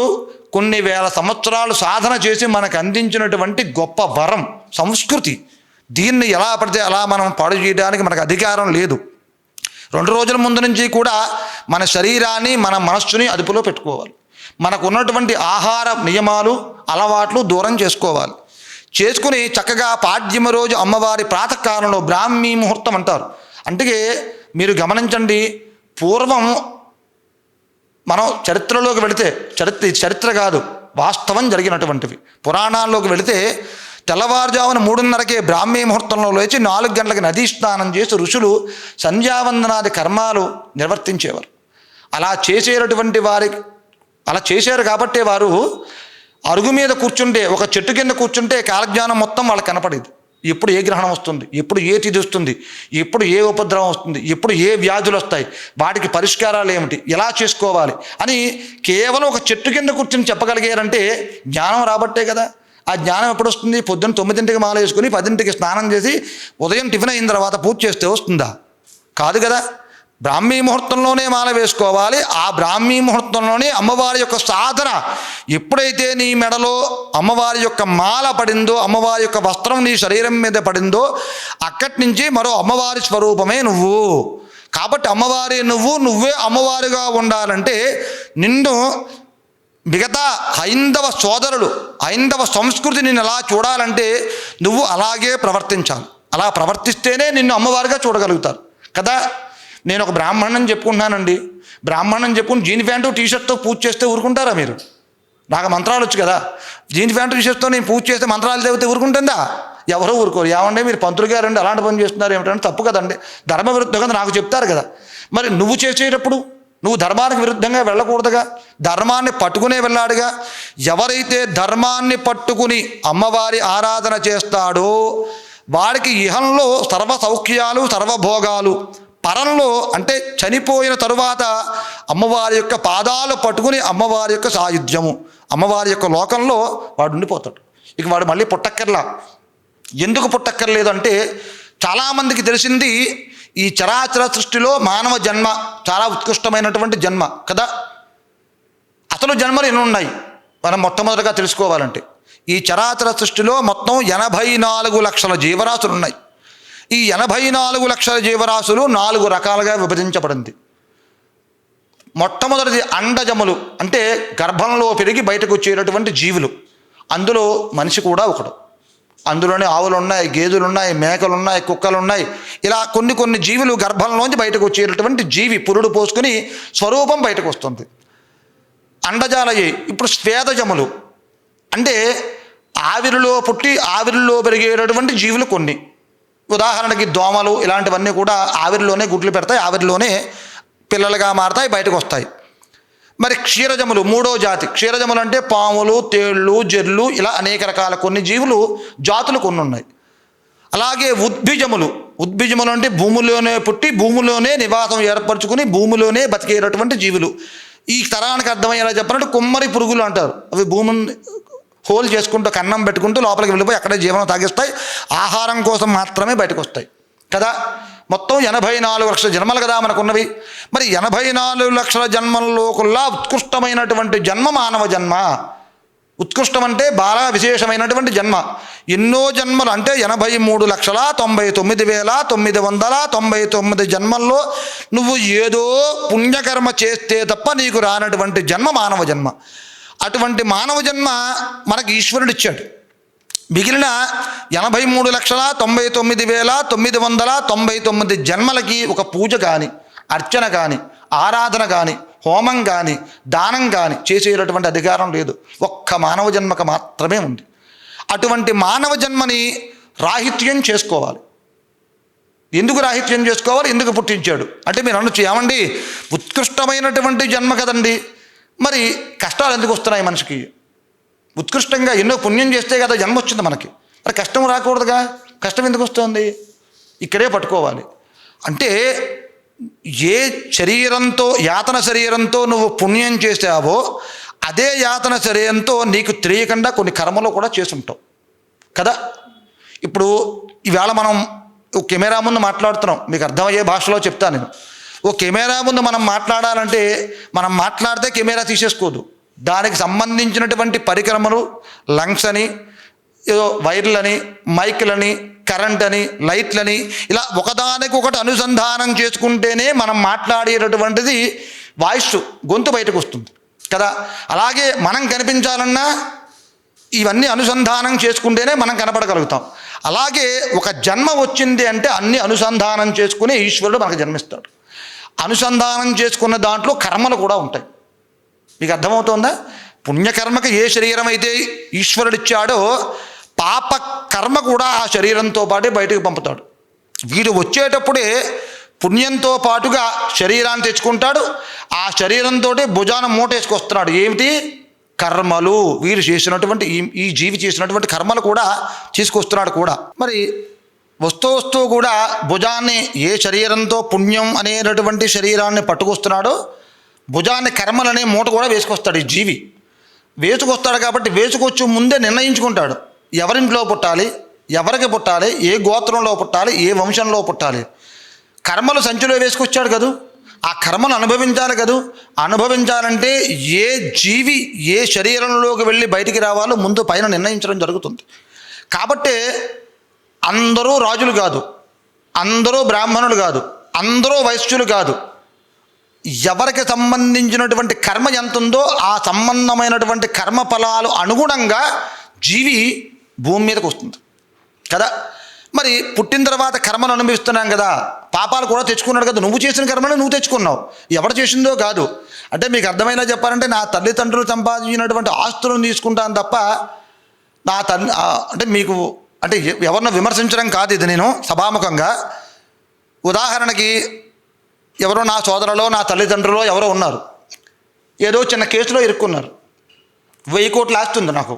కొన్ని వేల సంవత్సరాలు సాధన చేసి మనకు అందించినటువంటి గొప్ప వరం సంస్కృతి. దీన్ని ఎలా పడితే అలా మనం పాడు చేయడానికి మనకు అధికారం లేదు. 2 రోజుల ముందు నుంచి కూడా మన శరీరాన్ని మన మనస్సుని అదుపులో పెట్టుకోవాలి. మనకు ఉన్నటువంటి ఆహార నియమాలు అలవాట్లు దూరం చేసుకోవాలి. చేసుకుని చక్కగా పాడ్యమ రోజు అమ్మవారి ప్రాతకాలంలో బ్రాహ్మీ ముహూర్తం అంటారు. అంటే మీరు గమనించండి, పూర్వం మనం చరిత్రలోకి వెళితే చరిత్ర కాదు వాస్తవం జరిగినటువంటివి పురాణాల్లోకి వెళితే తెల్లవారుజామున 3:30కే బ్రాహ్మీ ముహూర్తంలో లేచి 4 గంటలకు నదీ స్నానం చేసి ఋషులు సంధ్యావందనాది కర్మాలు నిర్వర్తించేవారు. అలా చేసేటటువంటి వారికి అలా చేశారు కాబట్టే వారు అరుగు మీద కూర్చుంటే, ఒక చెట్టు కింద కూర్చుంటే కాలజ్ఞానం మొత్తం వాళ్ళకి కనపడేది. ఎప్పుడు ఏ గ్రహణం వస్తుంది, ఎప్పుడు ఏ తిథి వస్తుంది, ఎప్పుడు ఏ ఉపద్రవం వస్తుంది, ఎప్పుడు ఏ వ్యాధులు వస్తాయి, వాటికి పరిష్కారాలు ఏమిటి, ఎలా చేసుకోవాలి అని కేవలం ఒక చెట్టు కింద కూర్చుని చెప్పగలిగారంటే జ్ఞానం రాబట్టే కదా. ఆ జ్ఞానం ఎప్పుడు వస్తుంది? పొద్దున్న 9ంటికి మాల వేసుకుని 10ంటికి స్నానం చేసి ఉదయం టిఫిన్ అయిన తర్వాత పూజ చేస్తే వస్తుందా? కాదు కదా. బ్రాహ్మీ ముహూర్తంలోనే మాల వేసుకోవాలి. ఆ బ్రాహ్మీ ముహూర్తంలోనే అమ్మవారి యొక్క సాధన ఎప్పుడైతే నీ మెడలో అమ్మవారి యొక్క మాల పడిందో, అమ్మవారి యొక్క వస్త్రం నీ శరీరం మీద పడిందో, అక్కడి నుంచి మరో అమ్మవారి స్వరూపమే నువ్వు. కాబట్టి అమ్మవారి నువ్వే అమ్మవారిగా ఉండాలంటే నిన్ను మిగతా హైందవ సోదరులు, హైందవ సంస్కృతి నిన్ను ఎలా చూడాలంటే నువ్వు అలాగే ప్రవర్తించాలి. అలా ప్రవర్తిస్తేనే నిన్ను అమ్మవారిగా చూడగలుగుతారు కదా. నేను ఒక బ్రాహ్మణం చెప్పుకుంటున్నానండి, బ్రాహ్మణం చెప్పుకుని జీన్ ప్యాంటు టీషర్ట్తో పూజ చేస్తే ఊరుకుంటారా మీరు? నాకు మంత్రాలు వచ్చు కదా, జీన్ ప్యాంటు టీషర్ట్తో నేను పూజ చేస్తే మంత్రాలు చదివితే ఊరుకుంటుందా? ఎవరో ఊరుకోరు. ఏమంటే మీరు పంతులు గారండి అలాంటి పని చేస్తున్నారు ఏమిటంటే తప్పు కదండి, ధర్మ విరుద్ధం కదా నాకు చెప్తారు కదా. మరి నువ్వు చేసేటప్పుడు నువ్వు ధర్మానికి విరుద్ధంగా వెళ్ళకూడదుగా, ధర్మాన్ని పట్టుకునే వెళ్ళాడుగా. ఎవరైతే ధర్మాన్ని పట్టుకుని అమ్మవారి ఆరాధన చేస్తాడో వాడికి ఇహంలో సర్వ సౌఖ్యాలు, సర్వభోగాలు, పరంలో అంటే చనిపోయిన తరువాత అమ్మవారి యొక్క పాదాలు పట్టుకుని అమ్మవారి యొక్క సాయుధ్యము, అమ్మవారి యొక్క లోకంలో వాడు ఉండిపోతాడు. ఇక వాడు మళ్ళీ పుట్టక్కర్లా. ఎందుకు పుట్టక్కర్లేదు అంటే చాలామందికి తెలిసింది ఈ చరాచర సృష్టిలో మానవ జన్మ చాలా ఉత్కృష్టమైనటువంటి జన్మ కదా. అసలు జన్మలు ఎన్ని ఉన్నాయి మనం మొట్టమొదటిగా తెలుసుకోవాలంటే ఈ చరాచర సృష్టిలో మొత్తం 84 లక్షల జీవరాశులు ఉన్నాయి. ఈ 84 లక్షల జీవరాశులు 4 రకాలుగా విభజించబడింది. మొట్టమొదటిది అండజములు, అంటే గర్భంలో పెరిగి బయటకు వచ్చేటటువంటి జీవులు. అందులో మనిషి కూడా ఒకడు. అందులోనే ఆవులు ఉన్నాయి, గేదెలు ఉన్నాయి, మేకలు ఉన్నాయి, కుక్కలు ఉన్నాయి. ఇలా కొన్ని జీవులు గర్భంలోంచి బయటకు వచ్చేటటువంటి జీవి పురుడు పోసుకుని స్వరూపం బయటకు వస్తుంది. అండజాలయ్యి. ఇప్పుడు స్వేదజములు అంటే ఆవిరిలో పుట్టి ఆవిరిలో పెరిగేటటువంటి జీవులు కొన్ని. ఉదాహరణకి దోమలు ఇలాంటివన్నీ కూడా ఆవిరిలోనే గుడ్లు పెడతాయి, ఆవిరిలోనే పిల్లలుగా మారతాయి, బయటకు వస్తాయి. మరి క్షీరజములు మూడో జాతి. క్షీరజములు అంటే పాములు, తేళ్ళు, జెర్లు ఇలా అనేక రకాల కొన్ని జీవులు జాతులు కొన్ని ఉన్నాయి. అలాగే ఉద్భిజములు. ఉద్భిజములు అంటే భూమిలోనే పుట్టి భూమిలోనే నివాసం ఏర్పరచుకుని భూమిలోనే బతికేటటువంటి జీవులు. ఈ తరానికి అర్థమయ్యేలా చెప్పాలంటే కుమ్మరి పురుగులు అంటారు. అవి భూమిని హోల్ చేసుకుంటూ కన్నం పెట్టుకుంటూ లోపలికి వెళ్ళిపోయి అక్కడే జీవనం సాగిస్తాయి, ఆహారం కోసం మాత్రమే బయటకు వస్తాయి కదా. మొత్తం 84 లక్షల జన్మలు కదా మనకున్నవి. మరి 84 లక్షల జన్మల్లోకుల్లా ఉత్కృష్టమైనటువంటి జన్మ మానవ జన్మ. ఉత్కృష్టం అంటే బాగా విశేషమైనటువంటి జన్మ. ఎన్నో జన్మలు అంటే 83,99,999 జన్మల్లో నువ్వు ఏదో పుణ్యకర్మ చేస్తే తప్ప నీకు రానటువంటి జన్మ మానవ జన్మ. అటువంటి మానవ జన్మ మనకి ఈశ్వరుడు ఇచ్చాడు. మిగిలిన 83,99,999 జన్మలకి ఒక పూజ కానీ, అర్చన కానీ, ఆరాధన కానీ, హోమం కానీ, దానం కానీ చేసేటటువంటి అధికారం లేదు. ఒక్క మానవ జన్మకు మాత్రమే ఉంది. అటువంటి మానవ జన్మని రాహిత్యం చేసుకోవాలి. ఎందుకు రాహిత్యం చేసుకోవాలి? ఎందుకు పుట్టించాడు అంటే మీరు అనొచ్చు, ఏమండి ఉత్కృష్టమైనటువంటి జన్మ కదండి, మరి కష్టాలు ఎందుకు వస్తున్నాయి మనిషికి? ఉత్కృష్టంగా ఎన్నో పుణ్యం చేస్తే కదా జన్మ వచ్చింది మనకి, మరి కష్టం రాకూడదుగా. కష్టం ఎందుకు వస్తుంది? ఇక్కడే పట్టుకోవాలి. అంటే ఏ శరీరంతో, యాతన శరీరంతో నువ్వు పుణ్యం చేసావో అదే యాతన శరీరంతో నీకు తెలియకుండా కొన్ని కర్మలు కూడా చేసుంటావు కదా. ఇప్పుడు ఈవేళ మనం ఓ కెమెరా ముందు మాట్లాడుతున్నాం, మీకు అర్థమయ్యే భాషలో చెప్తాను నేను. ఓ కెమెరా ముందు మనం మాట్లాడాలంటే మనం మాట్లాడితే కెమెరా తీసేసుకోదు. దానికి సంబంధించినటువంటి పరికరములు, లంగ్స్ అని, ఏదో వైర్లని, మైక్లని, కరెంట్ అని, లైట్లని ఇలా ఒకదానికొకటి అనుసంధానం చేసుకుంటేనే మనం మాట్లాడేటటువంటిది వాయిస్, గొంతు బయటకు వస్తుంది కదా. అలాగే మనం కనిపించాలన్నా ఇవన్నీ అనుసంధానం చేసుకుంటేనే మనం కనపడగలుగుతాం. అలాగే ఒక జన్మ వచ్చింది అంటే అన్ని అనుసంధానం చేసుకుని ఈశ్వరుడు మనకు జన్మిస్తాడు. అనుసంధానం చేసుకున్న దాంట్లో కర్మలు కూడా ఉంటాయి. మీకు అర్థమవుతుందా? పుణ్యకర్మకి ఏ శరీరం అయితే ఈశ్వరుడు ఇచ్చాడో పాప కర్మ కూడా ఆ శరీరంతో పాటే బయటకు పంపుతాడు. వీడు వచ్చేటప్పుడే పుణ్యంతో పాటుగా శరీరాన్ని తెచ్చుకుంటాడు. ఆ శరీరంతో భుజాన మూటేసుకొస్తున్నాడు. ఏమిటి? కర్మలు. వీరు చేసినటువంటి ఈ జీవి చేసినటువంటి కర్మలు కూడా తీసుకొస్తున్నాడు కూడా. మరి వస్తూ కూడా భుజాన్ని, ఏ శరీరంతో పుణ్యం అనేటటువంటి శరీరాన్ని పట్టుకొస్తున్నాడో భుజాన్ని కర్మలనే మూట కూడా వేసుకొస్తాడు. ఈ జీవి వేసుకొస్తాడు కాబట్టి వేసుకొచ్చి ముందే నిర్ణయించుకుంటాడు ఎవరింట్లో పుట్టాలి, ఎవరికి పుట్టాలి, ఏ గోత్రంలో పుట్టాలి, ఏ వంశంలో పుట్టాలి. కర్మలు సంచిలో వేసుకొచ్చాడు కదూ. ఆ కర్మను అనుభవించాలి కదూ. అనుభవించాలంటే ఏ జీవి ఏ శరీరంలోకి వెళ్ళి బయటికి రావాలో ముందు పైన నిర్ణయించడం జరుగుతుంది. కాబట్టి అందరూ రాజులు కాదు, అందరూ బ్రాహ్మణులు కాదు, అందరూ వైశ్యులు కాదు. ఎవరికి సంబంధించినటువంటి కర్మ ఎంత ఉందో ఆ సంబంధమైనటువంటి కర్మ ఫలాలు అనుగుణంగా జీవి భూమి మీదకి వస్తుంది కదా. మరి పుట్టిన తర్వాత కర్మను అనుభవిస్తున్నాం కదా, పాపాలు కూడా తెచ్చుకున్నాడు కదా. నువ్వు చేసిన కర్మను నువ్వు తెచ్చుకున్నావు, ఎవరు చేసిందో కాదు. అంటే మీకు అర్థమైనా చెప్పాలంటే నా తల్లిదండ్రులు సంపాదించినటువంటి ఆస్తులను తీసుకుంటాను తప్ప నా తల్లి అంటే మీకు అంటే ఎవరినో విమర్శించడం కాదు ఇది నేను సభాముఖంగా. ఉదాహరణకి ఎవరో నా సోదరులో నా తల్లిదండ్రులో ఎవరో ఉన్నారు, ఏదో చిన్న కేసులో ఇరుక్కున్నారు, 1000 కోట్లు ఆస్తుంది నాకు.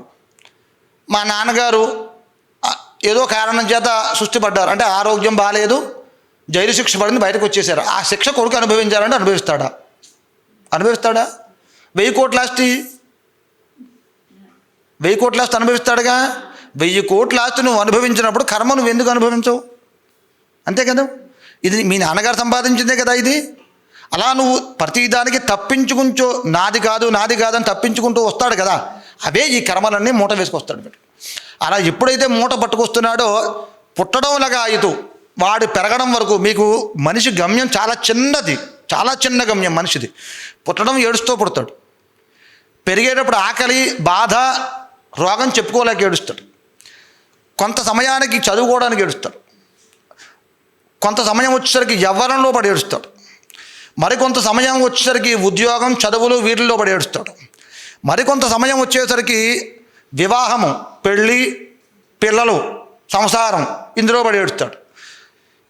మా నాన్నగారు ఏదో కారణం చేత సృష్టిపడ్డారు, అంటే ఆరోగ్యం బాగాలేదు, జైలు శిక్ష పడింది, బయటకు వచ్చేసారు. ఆ శిక్ష కొడుకు అనుభవించాలంటే అనుభవిస్తాడా? 1000 కోట్ల ఆస్తి 1000 కోట్ల ఆస్తి అనుభవిస్తాడుగా. 1000 కోట్ల ఆస్తి నువ్వు అనుభవించినప్పుడు కర్మ నువ్వు ఎందుకు అనుభవించవు? అంతే కదా. ఇది మీ నాన్నగారు సంపాదించిందే కదా ఇది. అలా నువ్వు ప్రతిదానికి తప్పించుకుంటూ నాది కాదు అని తప్పించుకుంటూ వస్తాడు కదా, అవే ఈ కర్మలన్నీ మూట వేసుకొస్తాడు వీడు. అలా ఎప్పుడైతే మూట పట్టుకొస్తున్నాడో పుట్టడం లగాయితూ వాడు పెరగడం వరకు మీకు మనిషి గమ్యం చాలా చిన్నది, చాలా చిన్న గమ్యం మనిషిది. పుట్టడం ఏడుస్తూ పుడతాడు, పెరిగేటప్పుడు ఆకలి బాధ రోగం చెప్పుకోలేక ఏడుస్తాడు, కొంత సమయానికి చదువుకోవడానికి ఏడుస్తాడు, కొంత సమయం వచ్చేసరికి యవ్వనంలో పడి ఏడుస్తాడు, మరికొంత సమయం వచ్చేసరికి ఉద్యోగం చదువులు వీటిల్లో పడి ఏడుస్తాడు, మరికొంత సమయం వచ్చేసరికి వివాహము పెళ్ళి పిల్లలు సంసారం ఇందులో పడి ఏడుస్తాడు,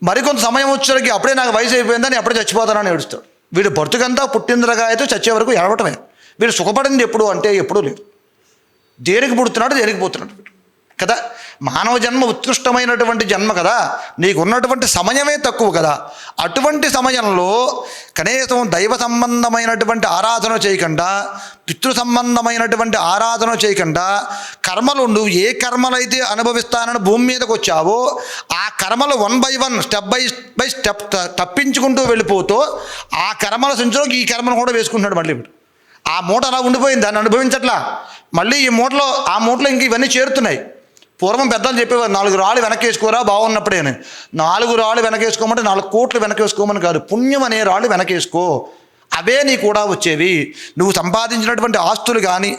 మరికొంత సమయం వచ్చేసరికి అప్పుడే నాకు వయసు అయిపోయిందని అప్పుడే చచ్చిపోతానని ఏడుస్తాడు. వీడు బ్రతుకంతా పుట్టిందరగా అయితే చచ్చే వరకు ఏడవటమే. వీడు సుఖపడింది ఎప్పుడు అంటే ఎప్పుడూ లేదు. దేనికి పుడుతున్నాడు దేనికి పోతున్నాడు కదా. మానవ జన్మ ఉత్కృష్టమైనటువంటి జన్మ కదా, నీకు ఉన్నటువంటి సమయమే తక్కువ కదా. అటువంటి సమయంలో కనీసం దైవ సంబంధమైనటువంటి ఆరాధన చేయకుండా, పితృ సంబంధమైనటువంటి ఆరాధన చేయకుండా కర్మలు నువ్వు ఏ కర్మలైతే అనుభవిస్తానని భూమి మీదకి వచ్చావో ఆ కర్మలు 1 by 1 స్టెప్ బై స్టెప్ తప్పించుకుంటూ వెళ్ళిపోతూ ఆ కర్మల సంచులోకి ఈ కర్మను కూడా వేసుకుంటున్నాడు. మళ్ళీ ఆ మూట అలా ఉండిపోయింది, దాన్ని అనుభవించట్లా. మళ్ళీ ఈ మూటలో ఆ మూటలో ఇంక ఇవన్నీ చేరుతున్నాయి. పూర్వం పెద్దలు చెప్పేవారు 4 రాళ్ళు వెనకేసుకోరా బాగున్నప్పుడే అని. 4 రాళ్ళు వెనకేసుకోమంటే 4 కోట్లు వెనకేసుకోమని కాదు, పుణ్యం అనే రాళ్ళు వెనకేసుకో, అవే నీ కూడా వచ్చేవి. నువ్వు సంపాదించినటువంటి ఆస్తులు కానీ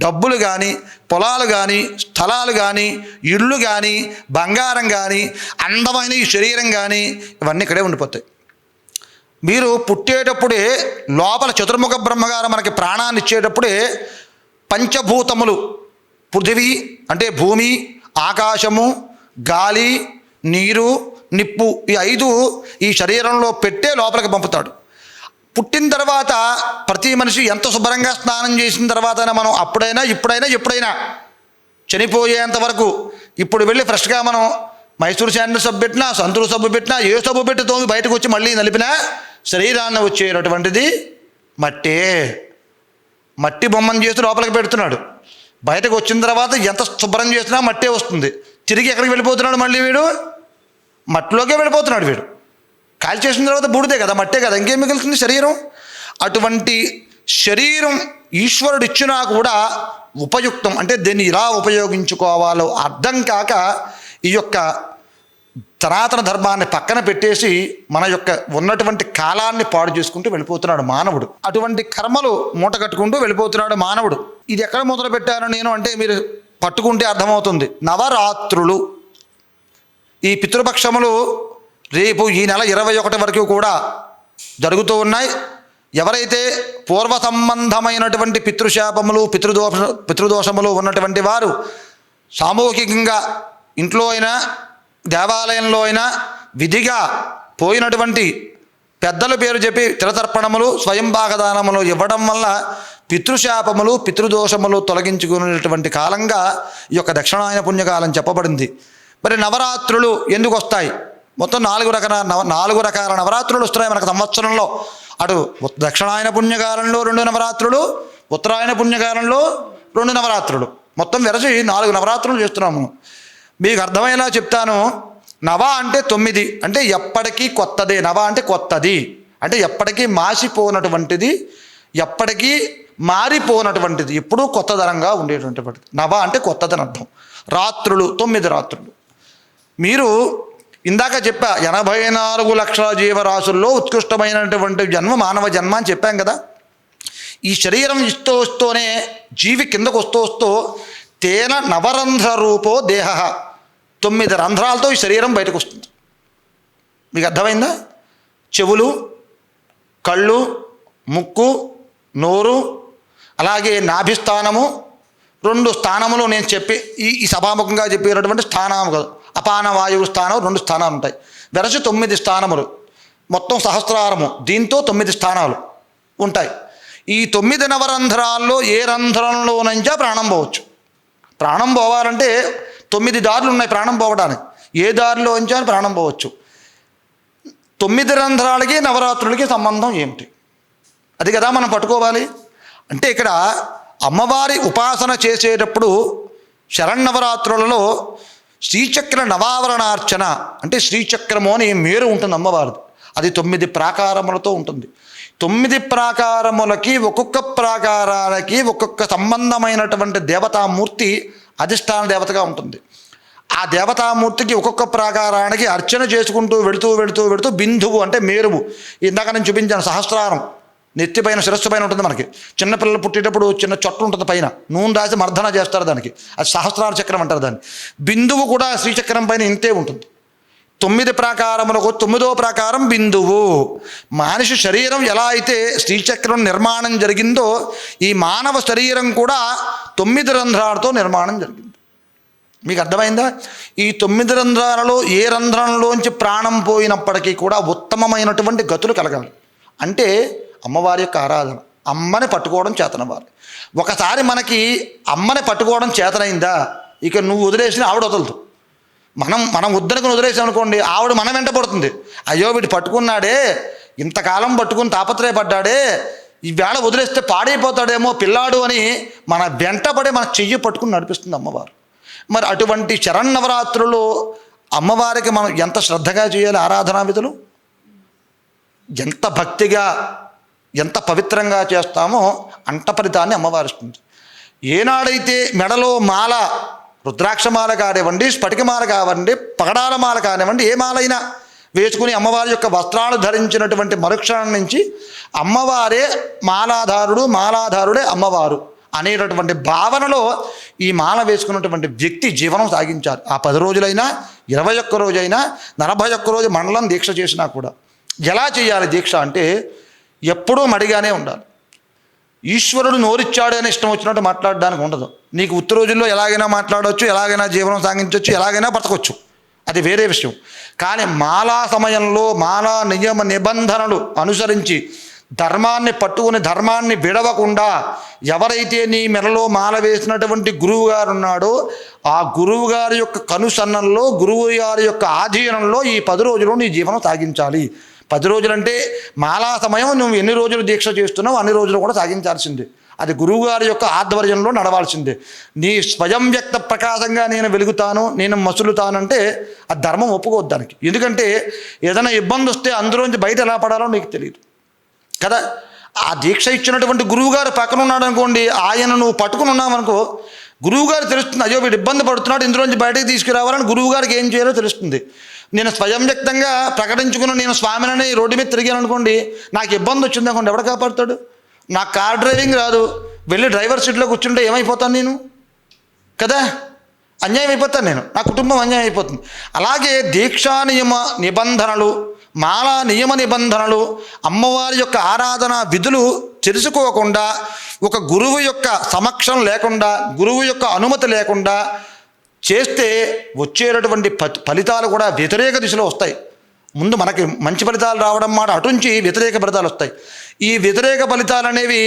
డబ్బులు కానీ పొలాలు కానీ స్థలాలు కానీ ఇళ్ళు కానీ బంగారం కానీ అందమైన ఈ శరీరం కానీ ఇవన్నీ ఇక్కడే ఉండిపోతాయి. మీరు పుట్టేటప్పుడే లోపల చతుర్ముఖ బ్రహ్మగారు మనకి ప్రాణాన్ని ఇచ్చేటప్పుడే పంచభూతములు పృథివీ అంటే భూమి, ఆకాశము, గాలి, నీరు, నిప్పు ఈ 5 ఈ శరీరంలో పెట్టే లోపలికి పంపుతాడు. పుట్టిన తర్వాత ప్రతి మనిషి ఎంత శుభ్రంగా స్నానం చేసిన తర్వాత మనం అప్పుడైనా ఎప్పుడైనా చనిపోయేంత వరకు ఇప్పుడు వెళ్ళి ఫ్రెష్గా మనం మైసూర్ శాండిల్ సబ్బు పెట్టినా సంతూరు సబ్బు పెట్టినా ఏ సబ్బు పెట్టి తోమి బయటకు వచ్చి మళ్ళీ నలిపినా శరీరాన్ని వచ్చేటటువంటిది మట్టి బొమ్మను చేసి లోపలికి పెడుతున్నాడు. బయటకు వచ్చిన తర్వాత ఎంత శుభ్రం చేసినా మట్టే వస్తుంది. తిరిగి ఎక్కడికి వెళ్ళిపోతున్నాడు? మళ్ళీ వీడు మట్టిలోకే వెళ్ళిపోతున్నాడు. వీడు కాల్ చేసిన తర్వాత బూడిదే కదా, మట్టే కదా, ఇంకేం మిగులుతుంది శరీరం. అటువంటి శరీరం ఈశ్వరుడు ఇచ్చినా కూడా ఉపయుక్తం అంటే దీన్ని ఇలా ఉపయోగించుకోవాలో అర్థం కాక ఈ యొక్క సనాతన ధర్మాన్ని పక్కన పెట్టేసి మన యొక్క ఉన్నటువంటి కాలాన్ని పాడు చేసుకుంటూ వెళ్ళిపోతున్నాడు మానవుడు. అటువంటి కర్మలు మూట కట్టుకుంటూ వెళ్ళిపోతున్నాడు మానవుడు. ఇది ఎక్కడ మొదలు పెట్టాను నేను అంటే మీరు పట్టుకుంటే అర్థమవుతుంది. నవరాత్రులు ఈ పితృపక్షములు రేపు ఈ నెల 21 వరకు కూడా జరుగుతూ ఉన్నాయి. ఎవరైతే పూర్వ సంబంధమైనటువంటి పితృశాపములు పితృదోషములు ఉన్నటువంటి వారు సామూహికంగా ఇంట్లో అయినా దేవాలయంలో అయినా విధిగా పోయినటువంటి పెద్దల పేరు చెప్పి తిలతర్పణములు స్వయం భాగదానములు ఇవ్వడం వల్ల పితృశాపములు పితృదోషములు తొలగించుకునేటువంటి కాలంగా ఈ యొక్క దక్షిణాయన పుణ్యకాలం చెప్పబడింది. మరి నవరాత్రులు ఎందుకు వస్తాయి? మొత్తం 4 రకాల నవరాత్రులు వస్తున్నాయి మనకు సంవత్సరంలో. అటు దక్షిణాయన పుణ్యకాలంలో 2 నవరాత్రులు, ఉత్తరాయణ పుణ్యకాలంలో 2 నవరాత్రులు, మొత్తం వెరసి 4 నవరాత్రులు చేస్తున్నాము. మీకు అర్థమయ్యేలా చెప్తాను. నవ అంటే 9 అంటే ఎప్పటికీ కొత్తదే. నవ అంటే కొత్తది అంటే ఎప్పటికీ మాసిపోనటువంటిది, ఎప్పటికీ మారిపోనటువంటిది, ఎప్పుడూ కొత్తదనంగా ఉండేటువంటిది. నవ అంటే కొత్తదని అర్థం. రాత్రులు 9 రాత్రులు. మీరు ఇందాక చెప్పా 84 లక్షల జీవరాశుల్లో ఉత్కృష్టమైనటువంటి జన్మ మానవ జన్మ అని చెప్పాం కదా. ఈ శరీరం వస్తూనే జీవి కిందకు వస్తూ తేన నవరంధ్ర రూపో దేహ, 9 రంధ్రాలతో ఈ శరీరం బయటకు వస్తుంది. మీకు అర్థమైందా? చెవులు, కళ్ళు, ముక్కు, నోరు, అలాగే నాభిస్థానము, 2 స్థానములు నేను చెప్పి ఈ సభాముఖంగా చెప్పేటటువంటి స్థానము కాదు, అపాన వాయువు స్థానం 2 స్థానాలు ఉంటాయి. వెరసి 9 స్థానములు, మొత్తం సహస్రారము, దీంతో 9 స్థానాలు ఉంటాయి. ఈ 9 నవరంధ్రాల్లో ఏ రంధ్రంలో నుంచా ప్రాణం పోవచ్చు. ప్రాణం పోవాలంటే 9 దారులు ఉన్నాయి ప్రాణం పోవడానికి. ఏ దారిలో ఉంచా ప్రాణం పోవచ్చు. 9 రంధ్రాలకి నవరాత్రులకి సంబంధం ఏమిటి? అది కదా మనం పట్టుకోవాలి. అంటే ఇక్కడ అమ్మవారి ఉపాసన చేసేటప్పుడు శరన్నవరాత్రులలో శ్రీచక్ర నవావరణార్చన అంటే శ్రీచక్రము అని మేరు ఉంటుంది అమ్మవారిది. అది 9 ప్రాకారములతో ఉంటుంది. 9 ప్రాకారములకి ఒక్కొక్క ప్రాకారాలకి ఒక్కొక్క సంబంధమైనటువంటి దేవతామూర్తి అధిష్టాన దేవతగా ఉంటుంది. ఆ దేవతామూర్తికి ఒక్కొక్క ప్రాకారానికి అర్చన చేసుకుంటూ వెళుతూ బిందువు అంటే మేరువు, ఇందాక నేను చూపించాను సహస్రారం, నెత్తిపైన శిరస్సు పైన ఉంటుంది. మనకి చిన్నపిల్లలు పుట్టేటప్పుడు చిన్న చొట్టు ఉంటుంది, పైన నూనె రాసి మర్దన చేస్తారు దానికి, అది సహస్రార చక్రం అంటారు దాన్ని. బిందువు కూడా శ్రీచక్రం పైన ఇంతే ఉంటుంది. 9 ప్రాకారములకు 9వ ప్రాకారం బిందువు. మనిషి శరీరం ఎలా అయితే శ్రీచక్రం నిర్మాణం జరిగిందో ఈ మానవ శరీరం కూడా 9 రంధ్రాలతో నిర్మాణం జరిగింది. మీకు అర్థమైందా? ఈ 9 రంధ్రాలలో ఏ రంధ్రంలోంచి ప్రాణం పోయినప్పటికీ కూడా ఉత్తమమైనటువంటి గతులు కలగాలి. అంటే అమ్మవారి యొక్క ఆరాధన, అమ్మని పట్టుకోవడం చేతనవ్వాలి. ఒకసారి మనకి అమ్మని పట్టుకోవడం చేతనైందా, ఇక నువ్వు వదిలేసిన ఆవిడ వదలదు. మనం వద్దనుకుని వదిలేసామనుకోండి, ఆవిడ మన వెంట పడుతుంది. అయ్యో వీడు పట్టుకున్నాడే, ఇంతకాలం పట్టుకుని తాపత్రయపడ్డాడే, ఈవేళ వదిలేస్తే పాడైపోతాడేమో పిల్లాడు అని మన వెంటపడి మన చెయ్యి పట్టుకుని నడిపిస్తుంది అమ్మవారు. మరి అటువంటి శరన్నవరాత్రులు అమ్మవారికి మనం ఎంత శ్రద్ధగా చేయాలి ఆరాధనా విధులు, ఎంత భక్తిగా ఎంత పవిత్రంగా చేస్తామో అంత ఫలితాన్ని అమ్మవారిస్తుంది. ఏనాడైతే మెడలో మాల, రుద్రాక్షమాల కానివ్వండి, స్ఫటికమాల కానివ్వండి, పగడాల మాల కానివ్వండి, ఏ మాలైనా వేసుకుని అమ్మవారి యొక్క వస్త్రాలు ధరించినటువంటి మరుక్షణం నుంచి అమ్మవారే మాలాధారుడే అమ్మవారు అనేటటువంటి భావనలో ఈ మాల వేసుకున్నటువంటి వ్యక్తి జీవనం సాగించాలి. ఆ 10 రోజులైనా 21 రోజైనా 41 రోజు మండలం దీక్ష చేసినా కూడా. ఎలా చేయాలి దీక్ష అంటే ఎప్పుడూ మడిగానే ఉండాలి. ఈశ్వరుడు నోరిచ్చాడు అని ఇష్టం వచ్చినట్టు మాట్లాడడానికి ఉండదు. నీకు ఉత్తర రోజుల్లో ఎలాగైనా మాట్లాడవచ్చు, ఎలాగైనా జీవనం సాగించవచ్చు, ఎలాగైనా బ్రతకొచ్చు, అది వేరే విషయం. కానీ మాలా సమయంలో మాలా నియమ నిబంధనలు అనుసరించి ధర్మాన్ని పట్టుకుని ధర్మాన్ని విడవకుండా ఎవరైతే నీ మెడలో మాల వేసినటువంటి గురువు గారు ఉన్నాడో ఆ గురువు గారి యొక్క కనుసన్నల్లో, గురువు గారి యొక్క ఆధీనంలో ఈ 10 రోజులు నీ జీవనం సాగించాలి. 10 రోజులంటే మాలా సమయం నువ్వు ఎన్ని రోజులు దీక్ష చేస్తున్నావు అన్ని రోజులు కూడా సాగించాల్సిందే. అది గురువుగారి యొక్క ఆధ్వర్యంలో నడవాల్సిందే. నీ స్వయం వ్యక్త ప్రకాశంగా నేను వెలుగుతాను, నేను మసులుతానంటే ఆ ధర్మం ఒప్పుకోవద్దు దానికి. ఎందుకంటే ఏదైనా ఇబ్బంది వస్తే అందులోంచి బయట ఎలా పడాలో నీకు తెలియదు కదా. ఆ దీక్ష ఇచ్చినటువంటి గురువుగారు పక్కన ఉన్నాడు అనుకోండి, ఆయన నువ్వు పట్టుకుని ఉన్నావనుకో, గురువుగారు తెలుస్తుంది, అయ్యో వీడు ఇబ్బంది పడుతున్నాడు, ఇందులోంచి బయటకు తీసుకురావాలని గురువుగారికి ఏం చేయాలో తెలుస్తుంది. నేను స్వయం వ్యక్తంగా ప్రకటించుకుని నేను స్వామిని రోడ్డు మీద తిరిగాను అనుకోండి, నాకు ఇబ్బంది వచ్చింది అనుకోండి, ఎవడు కాపాడుతాడు? నాకు కార్ డ్రైవింగ్ రాదు, వెళ్ళి డ్రైవర్ సీట్లో కూర్చుంటే ఏమైపోతాను నేను కదా, అన్యాయం అయిపోతాను నేను, నా కుటుంబం అన్యాయం అయిపోతుంది. అలాగే దీక్షా నియమ నిబంధనలు, మాలా నియమ నిబంధనలు, అమ్మవారి యొక్క ఆరాధన విధులు తెలుసుకోకుండా, ఒక గురువు యొక్క సమక్షం లేకుండా, గురువు యొక్క అనుమతి లేకుండా చేస్తే వచ్చేటటువంటి ఫలితాలు కూడా వ్యతిరేక దిశలో వస్తాయి. ముందు మనకి మంచి ఫలితాలు రావడం మాట అటుంచి వ్యతిరేక ఫలితాలు వస్తాయి. ఈ వ్యతిరేక ఫలితాలు అనేవి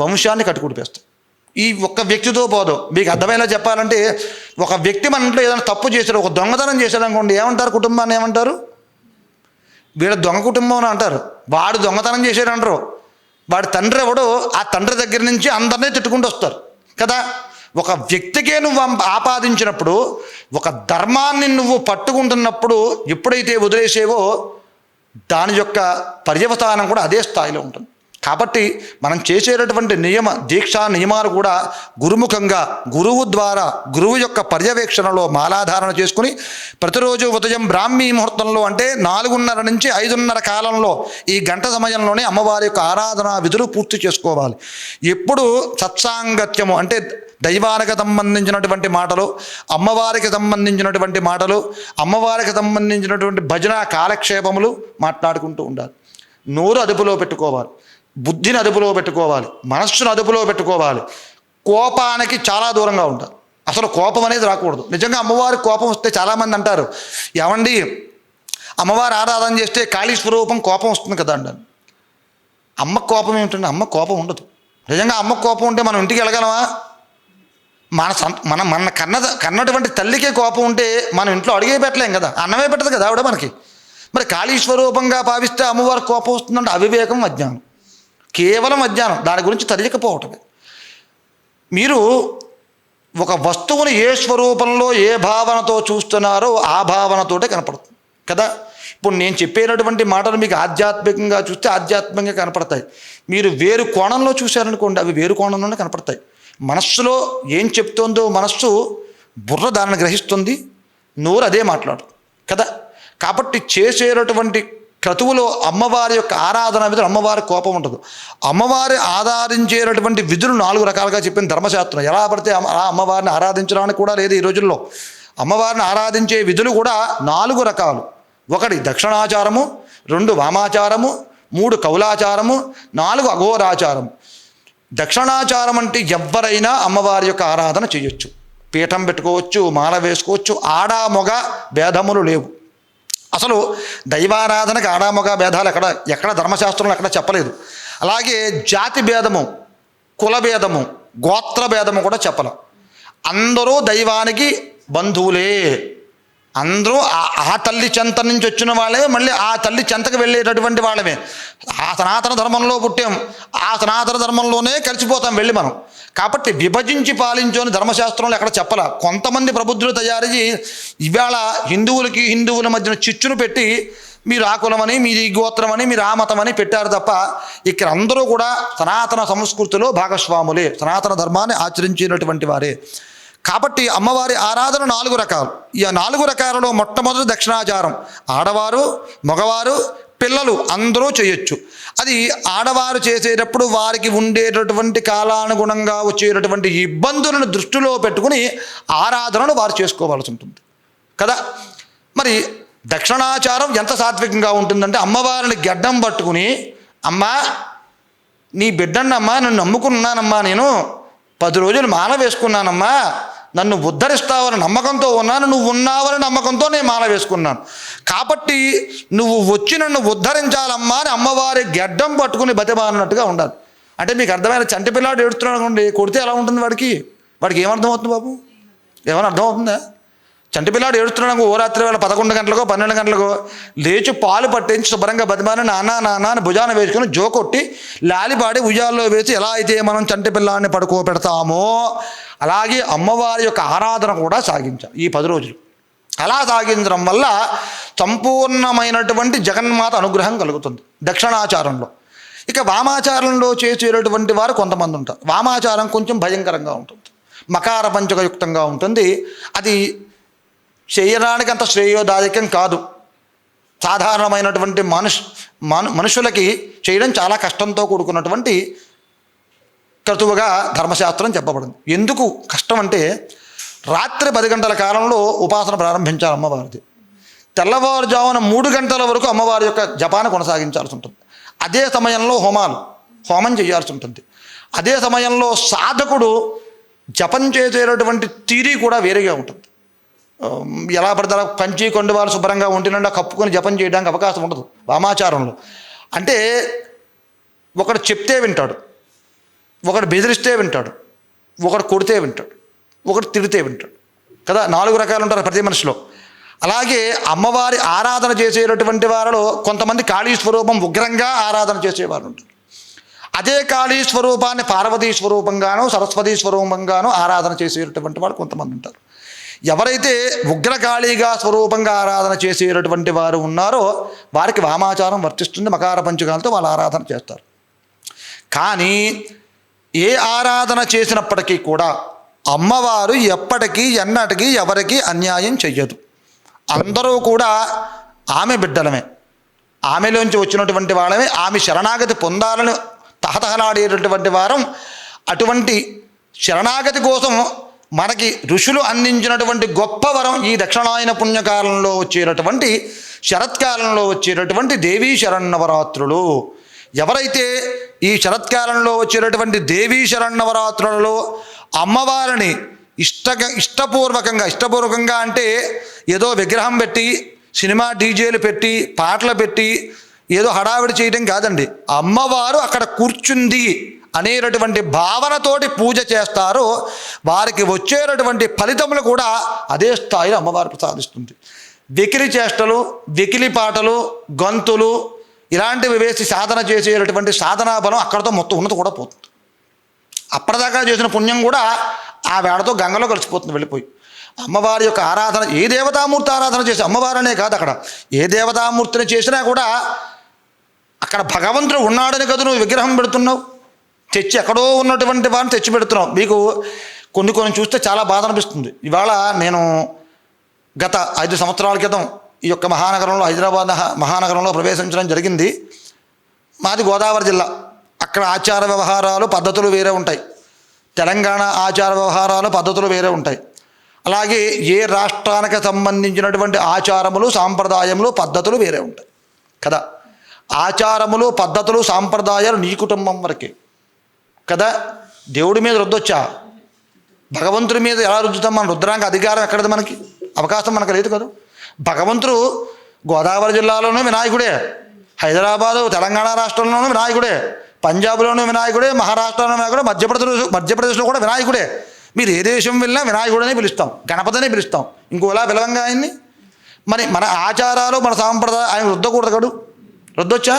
వంశాన్ని కట్టుకుడిపేస్తాయి. ఈ ఒక్క వ్యక్తితో పోదు. మీకు అర్థమయ్యేలా చెప్పాలంటే ఒక వ్యక్తి మన ఇంట్లో ఏదైనా తప్పు చేశాడు, ఒక దొంగతనం చేశాడు అనుకోండి, ఏమంటారు? కుటుంబాన్ని ఏమంటారు? వీళ్ళ దొంగ కుటుంబం అని అంటారు. వాడు దొంగతనం చేశాడు అంటారు. వాడి తండ్రి ఎవడో ఆ తండ్రి దగ్గర నుంచి అందరినీ తిట్టుకుంటూ వస్తారు కదా. ఒక వ్యక్తికే నువ్వు ఆపాదించినప్పుడు, ఒక ధర్మాన్ని నువ్వు పట్టుకుంటున్నప్పుడు ఎప్పుడైతే వదిలేసేవో దాని యొక్క పర్యవసానం కూడా అదే స్థాయిలో ఉంటుంది. కాబట్టి మనం చేసేటటువంటి దీక్షా నియమాలు కూడా గురుముఖంగా గురువు ద్వారా గురువు యొక్క పర్యవేక్షణలో మాలాధారణ చేసుకుని ప్రతిరోజు ఉదయం బ్రాహ్మీ ముహూర్తంలో అంటే 4:30 నుంచి 5:30 కాలంలో ఈ గంట సమయంలోనే అమ్మవారి యొక్క ఆరాధన విధులు పూర్తి చేసుకోవాలి. ఎప్పుడు సత్సాంగత్యము అంటే దైవానికి సంబంధించినటువంటి మాటలు, అమ్మవారికి సంబంధించినటువంటి మాటలు, అమ్మవారికి సంబంధించినటువంటి భజన కాలక్షేపములు మాట్లాడుకుంటూ ఉండాలి. నోరు అదుపులో పెట్టుకోవాలి, బుద్ధిని అదుపులో పెట్టుకోవాలి, మనస్సును అదుపులో పెట్టుకోవాలి. కోపానికి చాలా దూరంగా ఉండాలి. అసలు కోపం అనేది రాకూడదు. నిజంగా అమ్మవారికి కోపం వస్తే చాలామంది అంటారు, ఏమండి అమ్మవారి ఆరాధన చేస్తే కాళీ స్వరూపం కోపం వస్తుంది కదా అండి. అమ్మకు కోపం ఏమిటండి? అమ్మ కోపం ఉండదు. నిజంగా అమ్మకు కోపం ఉంటే మనం ఇంటికి వెళ్ళగలమా? మన కన్నటువంటి తల్లికే కోపం ఉంటే మనం ఇంట్లో అడిగే పెట్టలేం కదా, అన్నమే పెట్టదు కదా ఆవిడ మనకి. మరి కాళీ స్వరూపంగా భావిస్తే అమ్మవారికి కోపం వస్తుందంటే అవివేకం, అజ్ఞానం, కేవలం అజ్ఞానం. దాని గురించి తెలియకపోవటమే. మీరు ఒక వస్తువుని ఏ స్వరూపంలో ఏ భావనతో చూస్తున్నారో ఆ భావనతోటే కనపడుతుంది కదా. ఇప్పుడు నేను చెప్పేటటువంటి మాటలు మీకు ఆధ్యాత్మికంగా చూస్తే ఆధ్యాత్మికంగా కనపడతాయి. మీరు వేరు కోణంలో చూశారనుకోండి, అవి వేరు కోణంలోనే కనపడతాయి. మనస్సులో ఏం చెప్తుందో మనస్సు బుర్ర దానిని గ్రహిస్తుంది, నోరు అదే మాట్లాడు కదా. కాబట్టి చేసేటటువంటి క్రతువులో అమ్మవారి యొక్క ఆరాధన విధులు, అమ్మవారి కోపం ఉండదు. అమ్మవారి ఆరాధించేటటువంటి విధులు 4 రకాలుగా చెప్పింది ధర్మశాస్త్రం. ఎలా పడితే అలా అమ్మవారిని ఆరాధించడానికి కూడా లేదు ఈ రోజుల్లో. అమ్మవారిని ఆరాధించే విధులు కూడా 4 రకాలు. 1 దక్షిణాచారము, 2 వామాచారము, 3 కౌలాచారము, 4 అఘోరాచారము. దక్షిణాచారం అంటే ఎవరైనా అమ్మవారి యొక్క ఆరాధన చేయొచ్చు. పీఠం పెట్టుకోవచ్చు, మాల వేసుకోవచ్చు, ఆడ మొగ భేదములు లేవు. అసలు దైవారాధనకు ఆడామొగ భేదాలు ఎక్కడ ధర్మశాస్త్రంలో ఎక్కడ చెప్పలేదు. అలాగే జాతి భేదము, కుల భేదము, గోత్ర భేదము కూడా చెప్పలేం. అందరూ దైవానికి బంధువులే. అందరూ ఆ తల్లి చెంత నుంచి వచ్చిన వాళ్ళమే, మళ్ళీ ఆ తల్లి చెంతకు వెళ్ళేటటువంటి వాళ్ళమే. ఆ సనాతన ధర్మంలో పుట్టాం, ఆ సనాతన ధర్మంలోనే కలిసిపోతాం వెళ్ళి మనం. కాబట్టి విభజించి పాలించు అని ధర్మశాస్త్రంలో ఎక్కడ చెప్పాల. కొంతమంది ప్రబుద్ధులు తయారయ్యి ఇవాళ హిందువుల మధ్యన చిచ్చును పెట్టి మీరు ఆ కులమని, మీరు ఈ గోత్రమని, మీరు ఆ మతమని పెట్టారు తప్ప ఇక్కడ అందరూ కూడా సనాతన సంస్కృతిలో భాగస్వాములే, సనాతన ధర్మాన్ని ఆచరించినటువంటి వారే. కాబట్టి అమ్మవారి ఆరాధన 4 రకాలు. ఈ 4 రకాలలో మొట్టమొదటి దక్షిణాచారం. ఆడవారు, మగవారు, పిల్లలు అందరూ చేయొచ్చు. అది ఆడవారు చేసేటప్పుడు వారికి ఉండేటటువంటి కాలానుగుణంగా వచ్చేటటువంటి ఇబ్బందులను దృష్టిలో పెట్టుకుని ఆరాధనను వారు చేసుకోవాల్సి ఉంటుంది కదా. మరి దక్షిణాచారం ఎంత సాత్వికంగా ఉంటుందంటే అమ్మవారిని గడ్డం పట్టుకుని, అమ్మా నీ బిడ్డన్నమ్మా, నన్ను నమ్ముకున్నానమ్మా, నేను 10 రోజులు మాల వేసుకున్నానమ్మా, నన్ను ఉద్ధరిస్తావని నమ్మకంతో ఉన్నాను, నువ్వు ఉన్నావని నమ్మకంతో నేను మాల వేసుకున్నాను, కాబట్టి నువ్వు వచ్చి నన్ను ఉద్ధరించాలమ్మా అని అమ్మవారి గడ్డం పట్టుకుని బతిమాలినట్టుగా ఉండాలి. అంటే మీకు అర్థమైన చంటి పిల్లాడు ఏడుస్తున్నాడు అనుకోండి, కొడితే ఎలా ఉంటుంది వాడికి ఏమర్థమవుతుంది బాబు? ఏమైనా అర్థమవుతుందా? చంటి పిల్లాడు ఏడుస్తున్నాడు ఓ రాత్రి వేళ 11 గంటలకో 12 గంటలకో లేచి పాలు పట్టించి శుభ్రంగా బతిమాని నాన్న అని భుజాన వేసుకుని జోకొట్టి లాలిపాడి ఉయ్యాల్లో వేసి ఎలా అయితే మనం చంటి పిల్లాన్ని పడుకోబెడతామో అలాగే అమ్మవారి యొక్క ఆరాధన కూడా సాగించాలి ఈ 10 రోజులు. అలా సాగించడం వల్ల సంపూర్ణమైనటువంటి జగన్మాత అనుగ్రహం కలుగుతుంది దక్షిణాచారంలో. ఇక వామాచారంలో చేసేటటువంటి వారు కొంతమంది ఉంటారు. వామాచారం కొంచెం భయంకరంగా ఉంటుంది, మకార పంచకయుక్తంగా ఉంటుంది. అది చేయడానికి అంత శ్రేయోదాయకం కాదు. సాధారణమైనటువంటి మనుషులకి చేయడం చాలా కష్టంతో కూడుకున్నటువంటి క్రతువుగా ధర్మశాస్త్రం చెప్పబడింది. ఎందుకు కష్టం అంటే రాత్రి 10 గంటల కాలంలో ఉపాసన ప్రారంభించాలి అమ్మవారిది. తెల్లవారుజామున 3 గంటల వరకు అమ్మవారి యొక్క జపాన్ని కొనసాగించాల్సి ఉంటుంది. అదే సమయంలో హోమం చేయాల్సి ఉంటుంది. అదే సమయంలో సాధకుడు జపం చేసేటటువంటి తీరి కూడా వేరేగా ఉంటుంది. ఎలా పడతారో పంచి కొండ వాళ్ళు శుభ్రంగా ఒంటి నిండా కప్పుకొని జపం చేయడానికి అవకాశం ఉండదు వామాచారంలో. అంటే ఒకడు చెప్తే వింటాడు, ఒకడు బెదిరిస్తే వింటాడు, ఒకడు కొడితే వింటాడు, ఒకడు తిడితే వింటాడు కదా. 4 రకాలు ఉంటారు ప్రతి మనిషిలో. అలాగే అమ్మవారి ఆరాధన చేసేటటువంటి వారిలో కొంతమంది కాళీ స్వరూపం ఉగ్రంగా ఆరాధన చేసేవారు ఉంటారు. అదే కాళీ స్వరూపాన్ని పార్వతీ స్వరూపంగానో సరస్వతీ స్వరూపంగానో ఆరాధన చేసేటటువంటి వాళ్ళు కొంతమంది ఉంటారు. ఎవరైతే ఉగ్రకాళీగా స్వరూపంగా ఆరాధన చేసేటటువంటి వారు ఉన్నారో వారికి వామాచారం వర్తిస్తుంది. మకార పంచకాలతో వాళ్ళు ఆరాధన చేస్తారు. కానీ ఏ ఆరాధన చేసినప్పటికీ కూడా అమ్మవారు ఎప్పటికీ ఎన్నటికీ ఎవరికి అన్యాయం చెయ్యదు. అందరూ కూడా ఆమె బిడ్డలమే, ఆమెలోంచి వచ్చినటువంటి వాళ్ళమే, ఆమె శరణాగతి పొందాలని తహతహలాడేటటువంటి వారం. అటువంటి శరణాగతి కోసం మనకి ఋషులు అందించినటువంటి గొప్ప వరం ఈ దక్షిణాయన పుణ్యకాలంలో వచ్చేటటువంటి శరత్కాలంలో వచ్చేటటువంటి దేవీ శరన్నవరాత్రులు. ఎవరైతే ఈ శరత్కాలంలో వచ్చేటటువంటి దేవీ శరన్నవరాత్రులలో అమ్మవారిని ఇష్టపూర్వకంగా అంటే ఏదో విగ్రహం పెట్టి సినిమా డీజేలు పెట్టి పాటలు పెట్టి ఏదో హడావిడి చేయడం కాదండి. అమ్మవారు అక్కడ కూర్చుంది అనేటటువంటి భావనతోటి పూజ చేస్తారో వారికి వచ్చేటటువంటి ఫలితములు కూడా అదే స్థాయిలో అమ్మవారు ప్రసాదిస్తుంది. వెకిలి చేష్టలు, వెకిలి పాటలు, గంతులు ఇలాంటివి వేసి సాధన చేసేటటువంటి సాధనా బలం అక్కడతో మొత్తం ఉన్నది కూడా పోతుంది. అప్పటిదాకా చేసిన పుణ్యం కూడా ఆ వేళతో గంగలో కలిసిపోతుంది వెళ్ళిపోయి. అమ్మవారి యొక్క ఆరాధన ఏ దేవతామూర్తి ఆరాధన చేసి అమ్మవారనే కాదు, అక్కడ ఏ దేవతామూర్తిని చేసినా కూడా అక్కడ భగవంతుడు ఉన్నాడని కదా నువ్వు విగ్రహం పెడుతున్నావు. తెచ్చి ఎక్కడో ఉన్నటువంటి వారిని తెచ్చి పెడుతున్నావు. మీకు కొన్ని చూస్తే చాలా బాధ అనిపిస్తుంది. ఇవాళ నేను గత 5 సంవత్సరాల క్రితం ఈ యొక్క మహానగరంలో, హైదరాబాద్ మహానగరంలో ప్రవేశించడం జరిగింది. మాది గోదావరి జిల్లా. అక్కడ ఆచార వ్యవహారాలు పద్ధతులు వేరే ఉంటాయి. తెలంగాణ ఆచార వ్యవహారాలు పద్ధతులు వేరే ఉంటాయి. అలాగే ఏ రాష్ట్రానికి సంబంధించినటువంటి ఆచారములు, సాంప్రదాయములు, పద్ధతులు వేరే ఉంటాయి కదా. ఆచారములు, పద్ధతులు, సాంప్రదాయాలు నీ కుటుంబం వరకే కదా. దేవుడి మీద రుద్దొచ్చా? భగవంతుడి మీద ఎలా రుద్దుతాం? మనం రుద్దడానికి అధికారం ఎక్కడది? మనకి అవకాశం మనకు లేదు కదా. భగవంతుడు గోదావరి జిల్లాలోనూ వినాయకుడే, హైదరాబాదు తెలంగాణ రాష్ట్రంలోనూ వినాయకుడే, పంజాబ్లోనూ వినాయకుడే, మహారాష్ట్రలోనూ వినాయకుడే, మధ్యప్రదేశ్లో కూడా వినాయకుడే. మీరు ఏ దేశం వెళ్ళినా వినాయకుడనే పిలుస్తాం, గణపతినే పిలుస్తాం. ఇంకోలా పిలవంగా ఆయన్ని. మరి మన ఆచారాలు, మన సాంప్రదాయం ఆయన రుద్దకూడదు కదూ. రుద్దొచ్చా?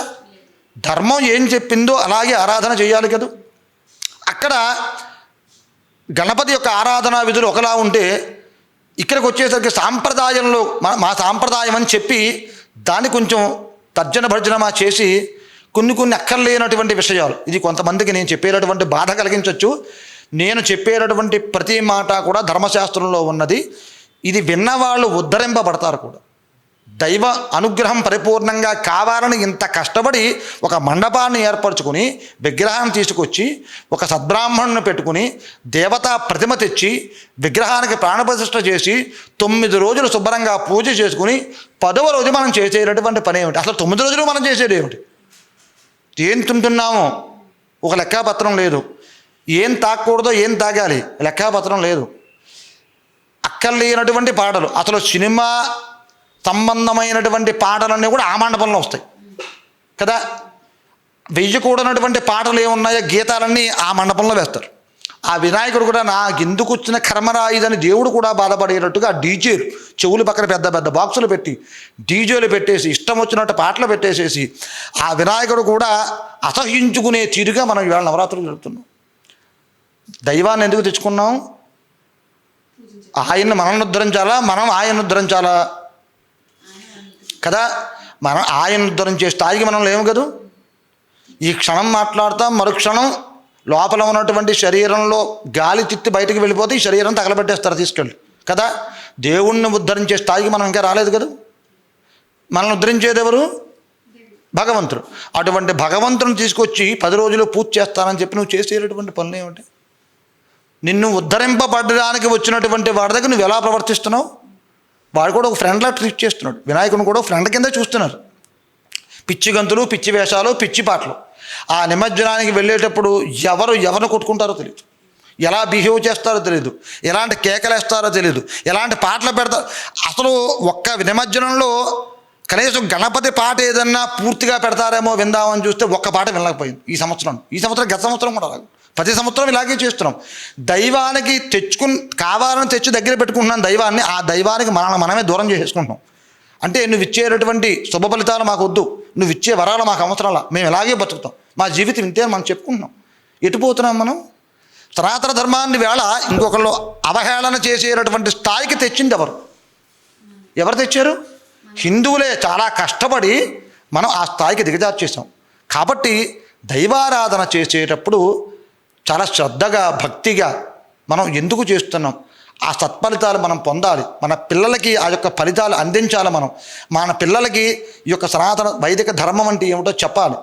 ధర్మం ఏం చెప్పిందో అలాగే ఆరాధన చేయాలి కదా. అక్కడ గణపతి యొక్క ఆరాధనా విధులు ఒకలా ఉంటే ఇక్కడికి వచ్చేసరికి సాంప్రదాయంలో మా సాంప్రదాయం అని చెప్పి దాన్ని కొంచెం తర్జన భర్జనమా చేసి కొన్ని అక్కర్లేనటువంటి విషయాలు, ఇది కొంతమందికి నేను చెప్పేటటువంటి బాధ కలిగించవచ్చు. నేను చెప్పేటటువంటి ప్రతి మాట కూడా ధర్మశాస్త్రంలో ఉన్నది. ఇది విన్నవాళ్ళు ఉద్ధరింపబడతారు కూడా. దైవ అనుగ్రహం పరిపూర్ణంగా కావాలని ఇంత కష్టపడి ఒక మండపాన్ని ఏర్పరచుకుని విగ్రహాన్ని తీసుకొచ్చి ఒక సద్బ్రాహ్మణుని పెట్టుకుని దేవతా ప్రతిమ తెచ్చి విగ్రహానికి ప్రాణప్రతిష్ఠ చేసి 9 రోజులు శుభ్రంగా పూజ చేసుకుని 10వ రోజు మనం చేసేటటువంటి పని ఏమిటి? అసలు 9 రోజులు మనం చేసేది ఏమిటి? ఏం తింటున్నామో ఒక లెక్కాపత్రం లేదు. ఏం తాగకూడదో ఏం తాగాలి లెక్కాపత్రం లేదు. అక్కర్లేనటువంటి పాటలు, అసలు సినిమా సంబంధమైనటువంటి పాటలన్నీ కూడా ఆ మండపంలో వస్తాయి కదా. వెయ్యకూడనటువంటి పాటలు ఏమున్నాయో గీతాలన్నీ ఆ మండపంలో వేస్తారు. ఆ వినాయకుడు కూడా నాకెందుకు వచ్చిన కర్మరాయిదని దేవుడు కూడా బాధపడేటట్టుగా డీజేలు, చెవులు పక్కన పెద్ద పెద్ద బాక్సులు పెట్టి డీజేలు పెట్టేసి ఇష్టం వచ్చినట్టు పాటలు పెట్టేసేసి ఆ వినాయకుడు కూడా అసహించుకునే తీరుగా మనం ఇవాళ నవరాత్రులు జరుపుతున్నాం. దైవాన్ని ఎందుకు తెచ్చుకున్నాం? ఆయన్ని మనల్ని ఉద్ధరించాలా, మనం ఆయన్ని ఉద్ధరించాలా కదా. మనం ఆయన ఉద్ధరించే స్థాయికి మనం లేము కదా. ఈ క్షణం మాట్లాడతాం, మరుక్షణం లోపల ఉన్నటువంటి శరీరంలో గాలి తిత్తి బయటికి వెళ్ళిపోతే ఈ శరీరం తగలబెట్టేస్తారు తీసుకెళ్ళి కదా. దేవుణ్ణి ఉద్ధరించే స్థాయికి మనం ఇంకా రాలేదు కదా. మనల్ని ఉద్ధరించేది ఎవరు? భగవంతుడు. అటువంటి భగవంతుని తీసుకొచ్చి 10 రోజులు పూజ చేస్తానని చెప్పి నువ్వు చేసేటటువంటి పనులు ఏమిటి? నిన్ను ఉద్ధరింపబడడానికి వచ్చినటువంటి వాడి దగ్గర నువ్వు ఎలా ప్రవర్తిస్తున్నావు? వాడు కూడా ఒక ఫ్రెండ్లా ట్రీట్ చేస్తున్నాడు. వినాయకుని కూడా ఫ్రెండ్ కింద చూస్తున్నారు. పిచ్చి గంతులు, పిచ్చి వేషాలు, పిచ్చి పాటలు. ఆ నిమజ్జనానికి వెళ్ళేటప్పుడు ఎవరిని కొట్టుకుంటారో తెలియదు, ఎలా బిహేవ్ చేస్తారో తెలియదు, ఎలాంటి కేకలేస్తారో తెలియదు, ఎలాంటి పాటలు పెడతారు. అసలు ఒక్క నిమజ్జనంలో కనీసం గణపతి పాట ఏదన్నా పూర్తిగా పెడతారేమో విందామని చూస్తే ఒక్క పాట వినలేకపోయింది ఈ సంవత్సరం. గత సంవత్సరం కూడా అలాగే, ప్రతి సంవత్సరం ఇలాగే చేస్తున్నాం. దైవానికి కావాలని తెచ్చి దగ్గర పెట్టుకుంటున్నాం దైవాన్ని. ఆ దైవానికి మనమే దూరం చేసేసుకుంటున్నాం. అంటే నువ్వు ఇచ్చేటటువంటి శుభ ఫలితాలు మాకు వద్దు, నువ్వు ఇచ్చే వరాలు మాకు అవసరాలా, మేము ఇలాగే బతుకుతాం, మా జీవితం ఇంతే మనం చెప్పుకుంటున్నాం. ఎటుపోతున్నాం మనం? సనాతన ధర్మాన్ని వేళ ఇంకొకళ్ళు అవహేళన చేసేటటువంటి స్థాయికి తెచ్చింది ఎవరు? ఎవరు తెచ్చారు? హిందువులే చాలా కష్టపడి మనం ఆ స్థాయికి దిగజార్చేసాం. కాబట్టి దైవారాధన చేసేటప్పుడు చాలా శ్రద్ధగా భక్తిగా మనం ఎందుకు చేస్తున్నాం, ఆ సత్ఫలితాలు మనం పొందాలి, మన పిల్లలకి ఆ యొక్క ఫలితాలు అందించాలి. మన పిల్లలకి ఈ యొక్క సనాతన వైదిక ధర్మం అంటే ఏమిటో చెప్పాలి.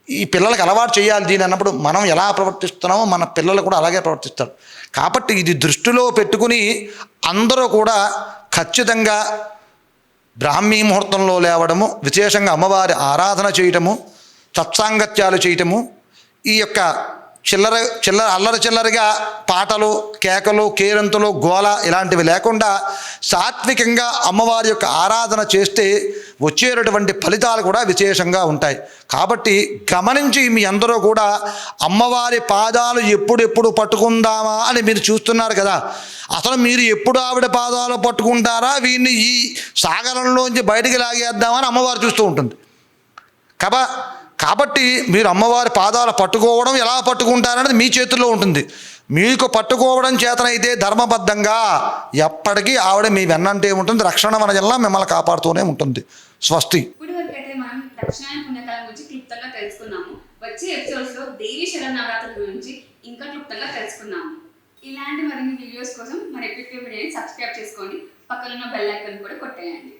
ఈ పిల్లలకి అలవాటు చేయాలి దీని అన్నప్పుడు మనం ఎలా ప్రవర్తిస్తున్నామో మన పిల్లలు కూడా అలాగే ప్రవర్తిస్తారు. కాబట్టి ఇది దృష్టిలో పెట్టుకుని అందరూ కూడా ఖచ్చితంగా బ్రాహ్మీ ముహూర్తంలో లేవడము, విశేషంగా అమ్మవారి ఆరాధన చేయటము, సత్సాంగత్యాలు చేయటము, ఈ యొక్క అల్లరి చిల్లరిగా పాటలు కేకలు కేరింతలు గోల ఇలాంటివి లేకుండా సాత్వికంగా అమ్మవారి యొక్క ఆరాధన చేస్తే వచ్చేటటువంటి ఫలితాలు కూడా విశేషంగా ఉంటాయి. కాబట్టి గమనించి మీ అందరూ కూడా అమ్మవారి పాదాలు ఎప్పుడెప్పుడు పట్టుకుందామా అని మీరు చూస్తున్నారు కదా. అసలు మీరు ఎప్పుడు ఆవిడ పాదాలు పట్టుకుంటారా, వీడిని ఈ సాగరంలోంచి బయటికి లాగేద్దామని అమ్మవారు చూస్తూ ఉంటుంది. కాబట్టి మీరు అమ్మవారి పాదాలు పట్టుకోవడం ఎలా పట్టుకుంటారనేది మీ చేతుల్లో ఉంటుంది. మీకు పట్టుకోవడం చేతనైతే ధర్మబద్ధంగా ఎప్పటికీ ఆవిడ మీ వెన్నంటే ఉంటుంది, రక్షణ వనజల్లా మిమ్మల్ని కాపాడుతూనే ఉంటుంది. స్వస్తి. ఇప్పుడు వరకైతే మనం దక్షిణాయన పుణ్యకాలం గురించి క్లుప్తంగా తెలుసుకున్నాము. వచ్చే ఎపిసోడ్స్ లో దేవి శరన్నవరాత్రుల గురించి ఇంకా క్లుప్తంగా తెలుసుకున్నాము. ఇలాంటి మరిన్ని వీడియోస్ కోసం మన ఎపిక్ మీడియాని సబ్స్క్రైబ్ చేసుకోండి, పక్కన ఉన్న బెల్ ఐకాన్ కూడా కొట్టేయండి.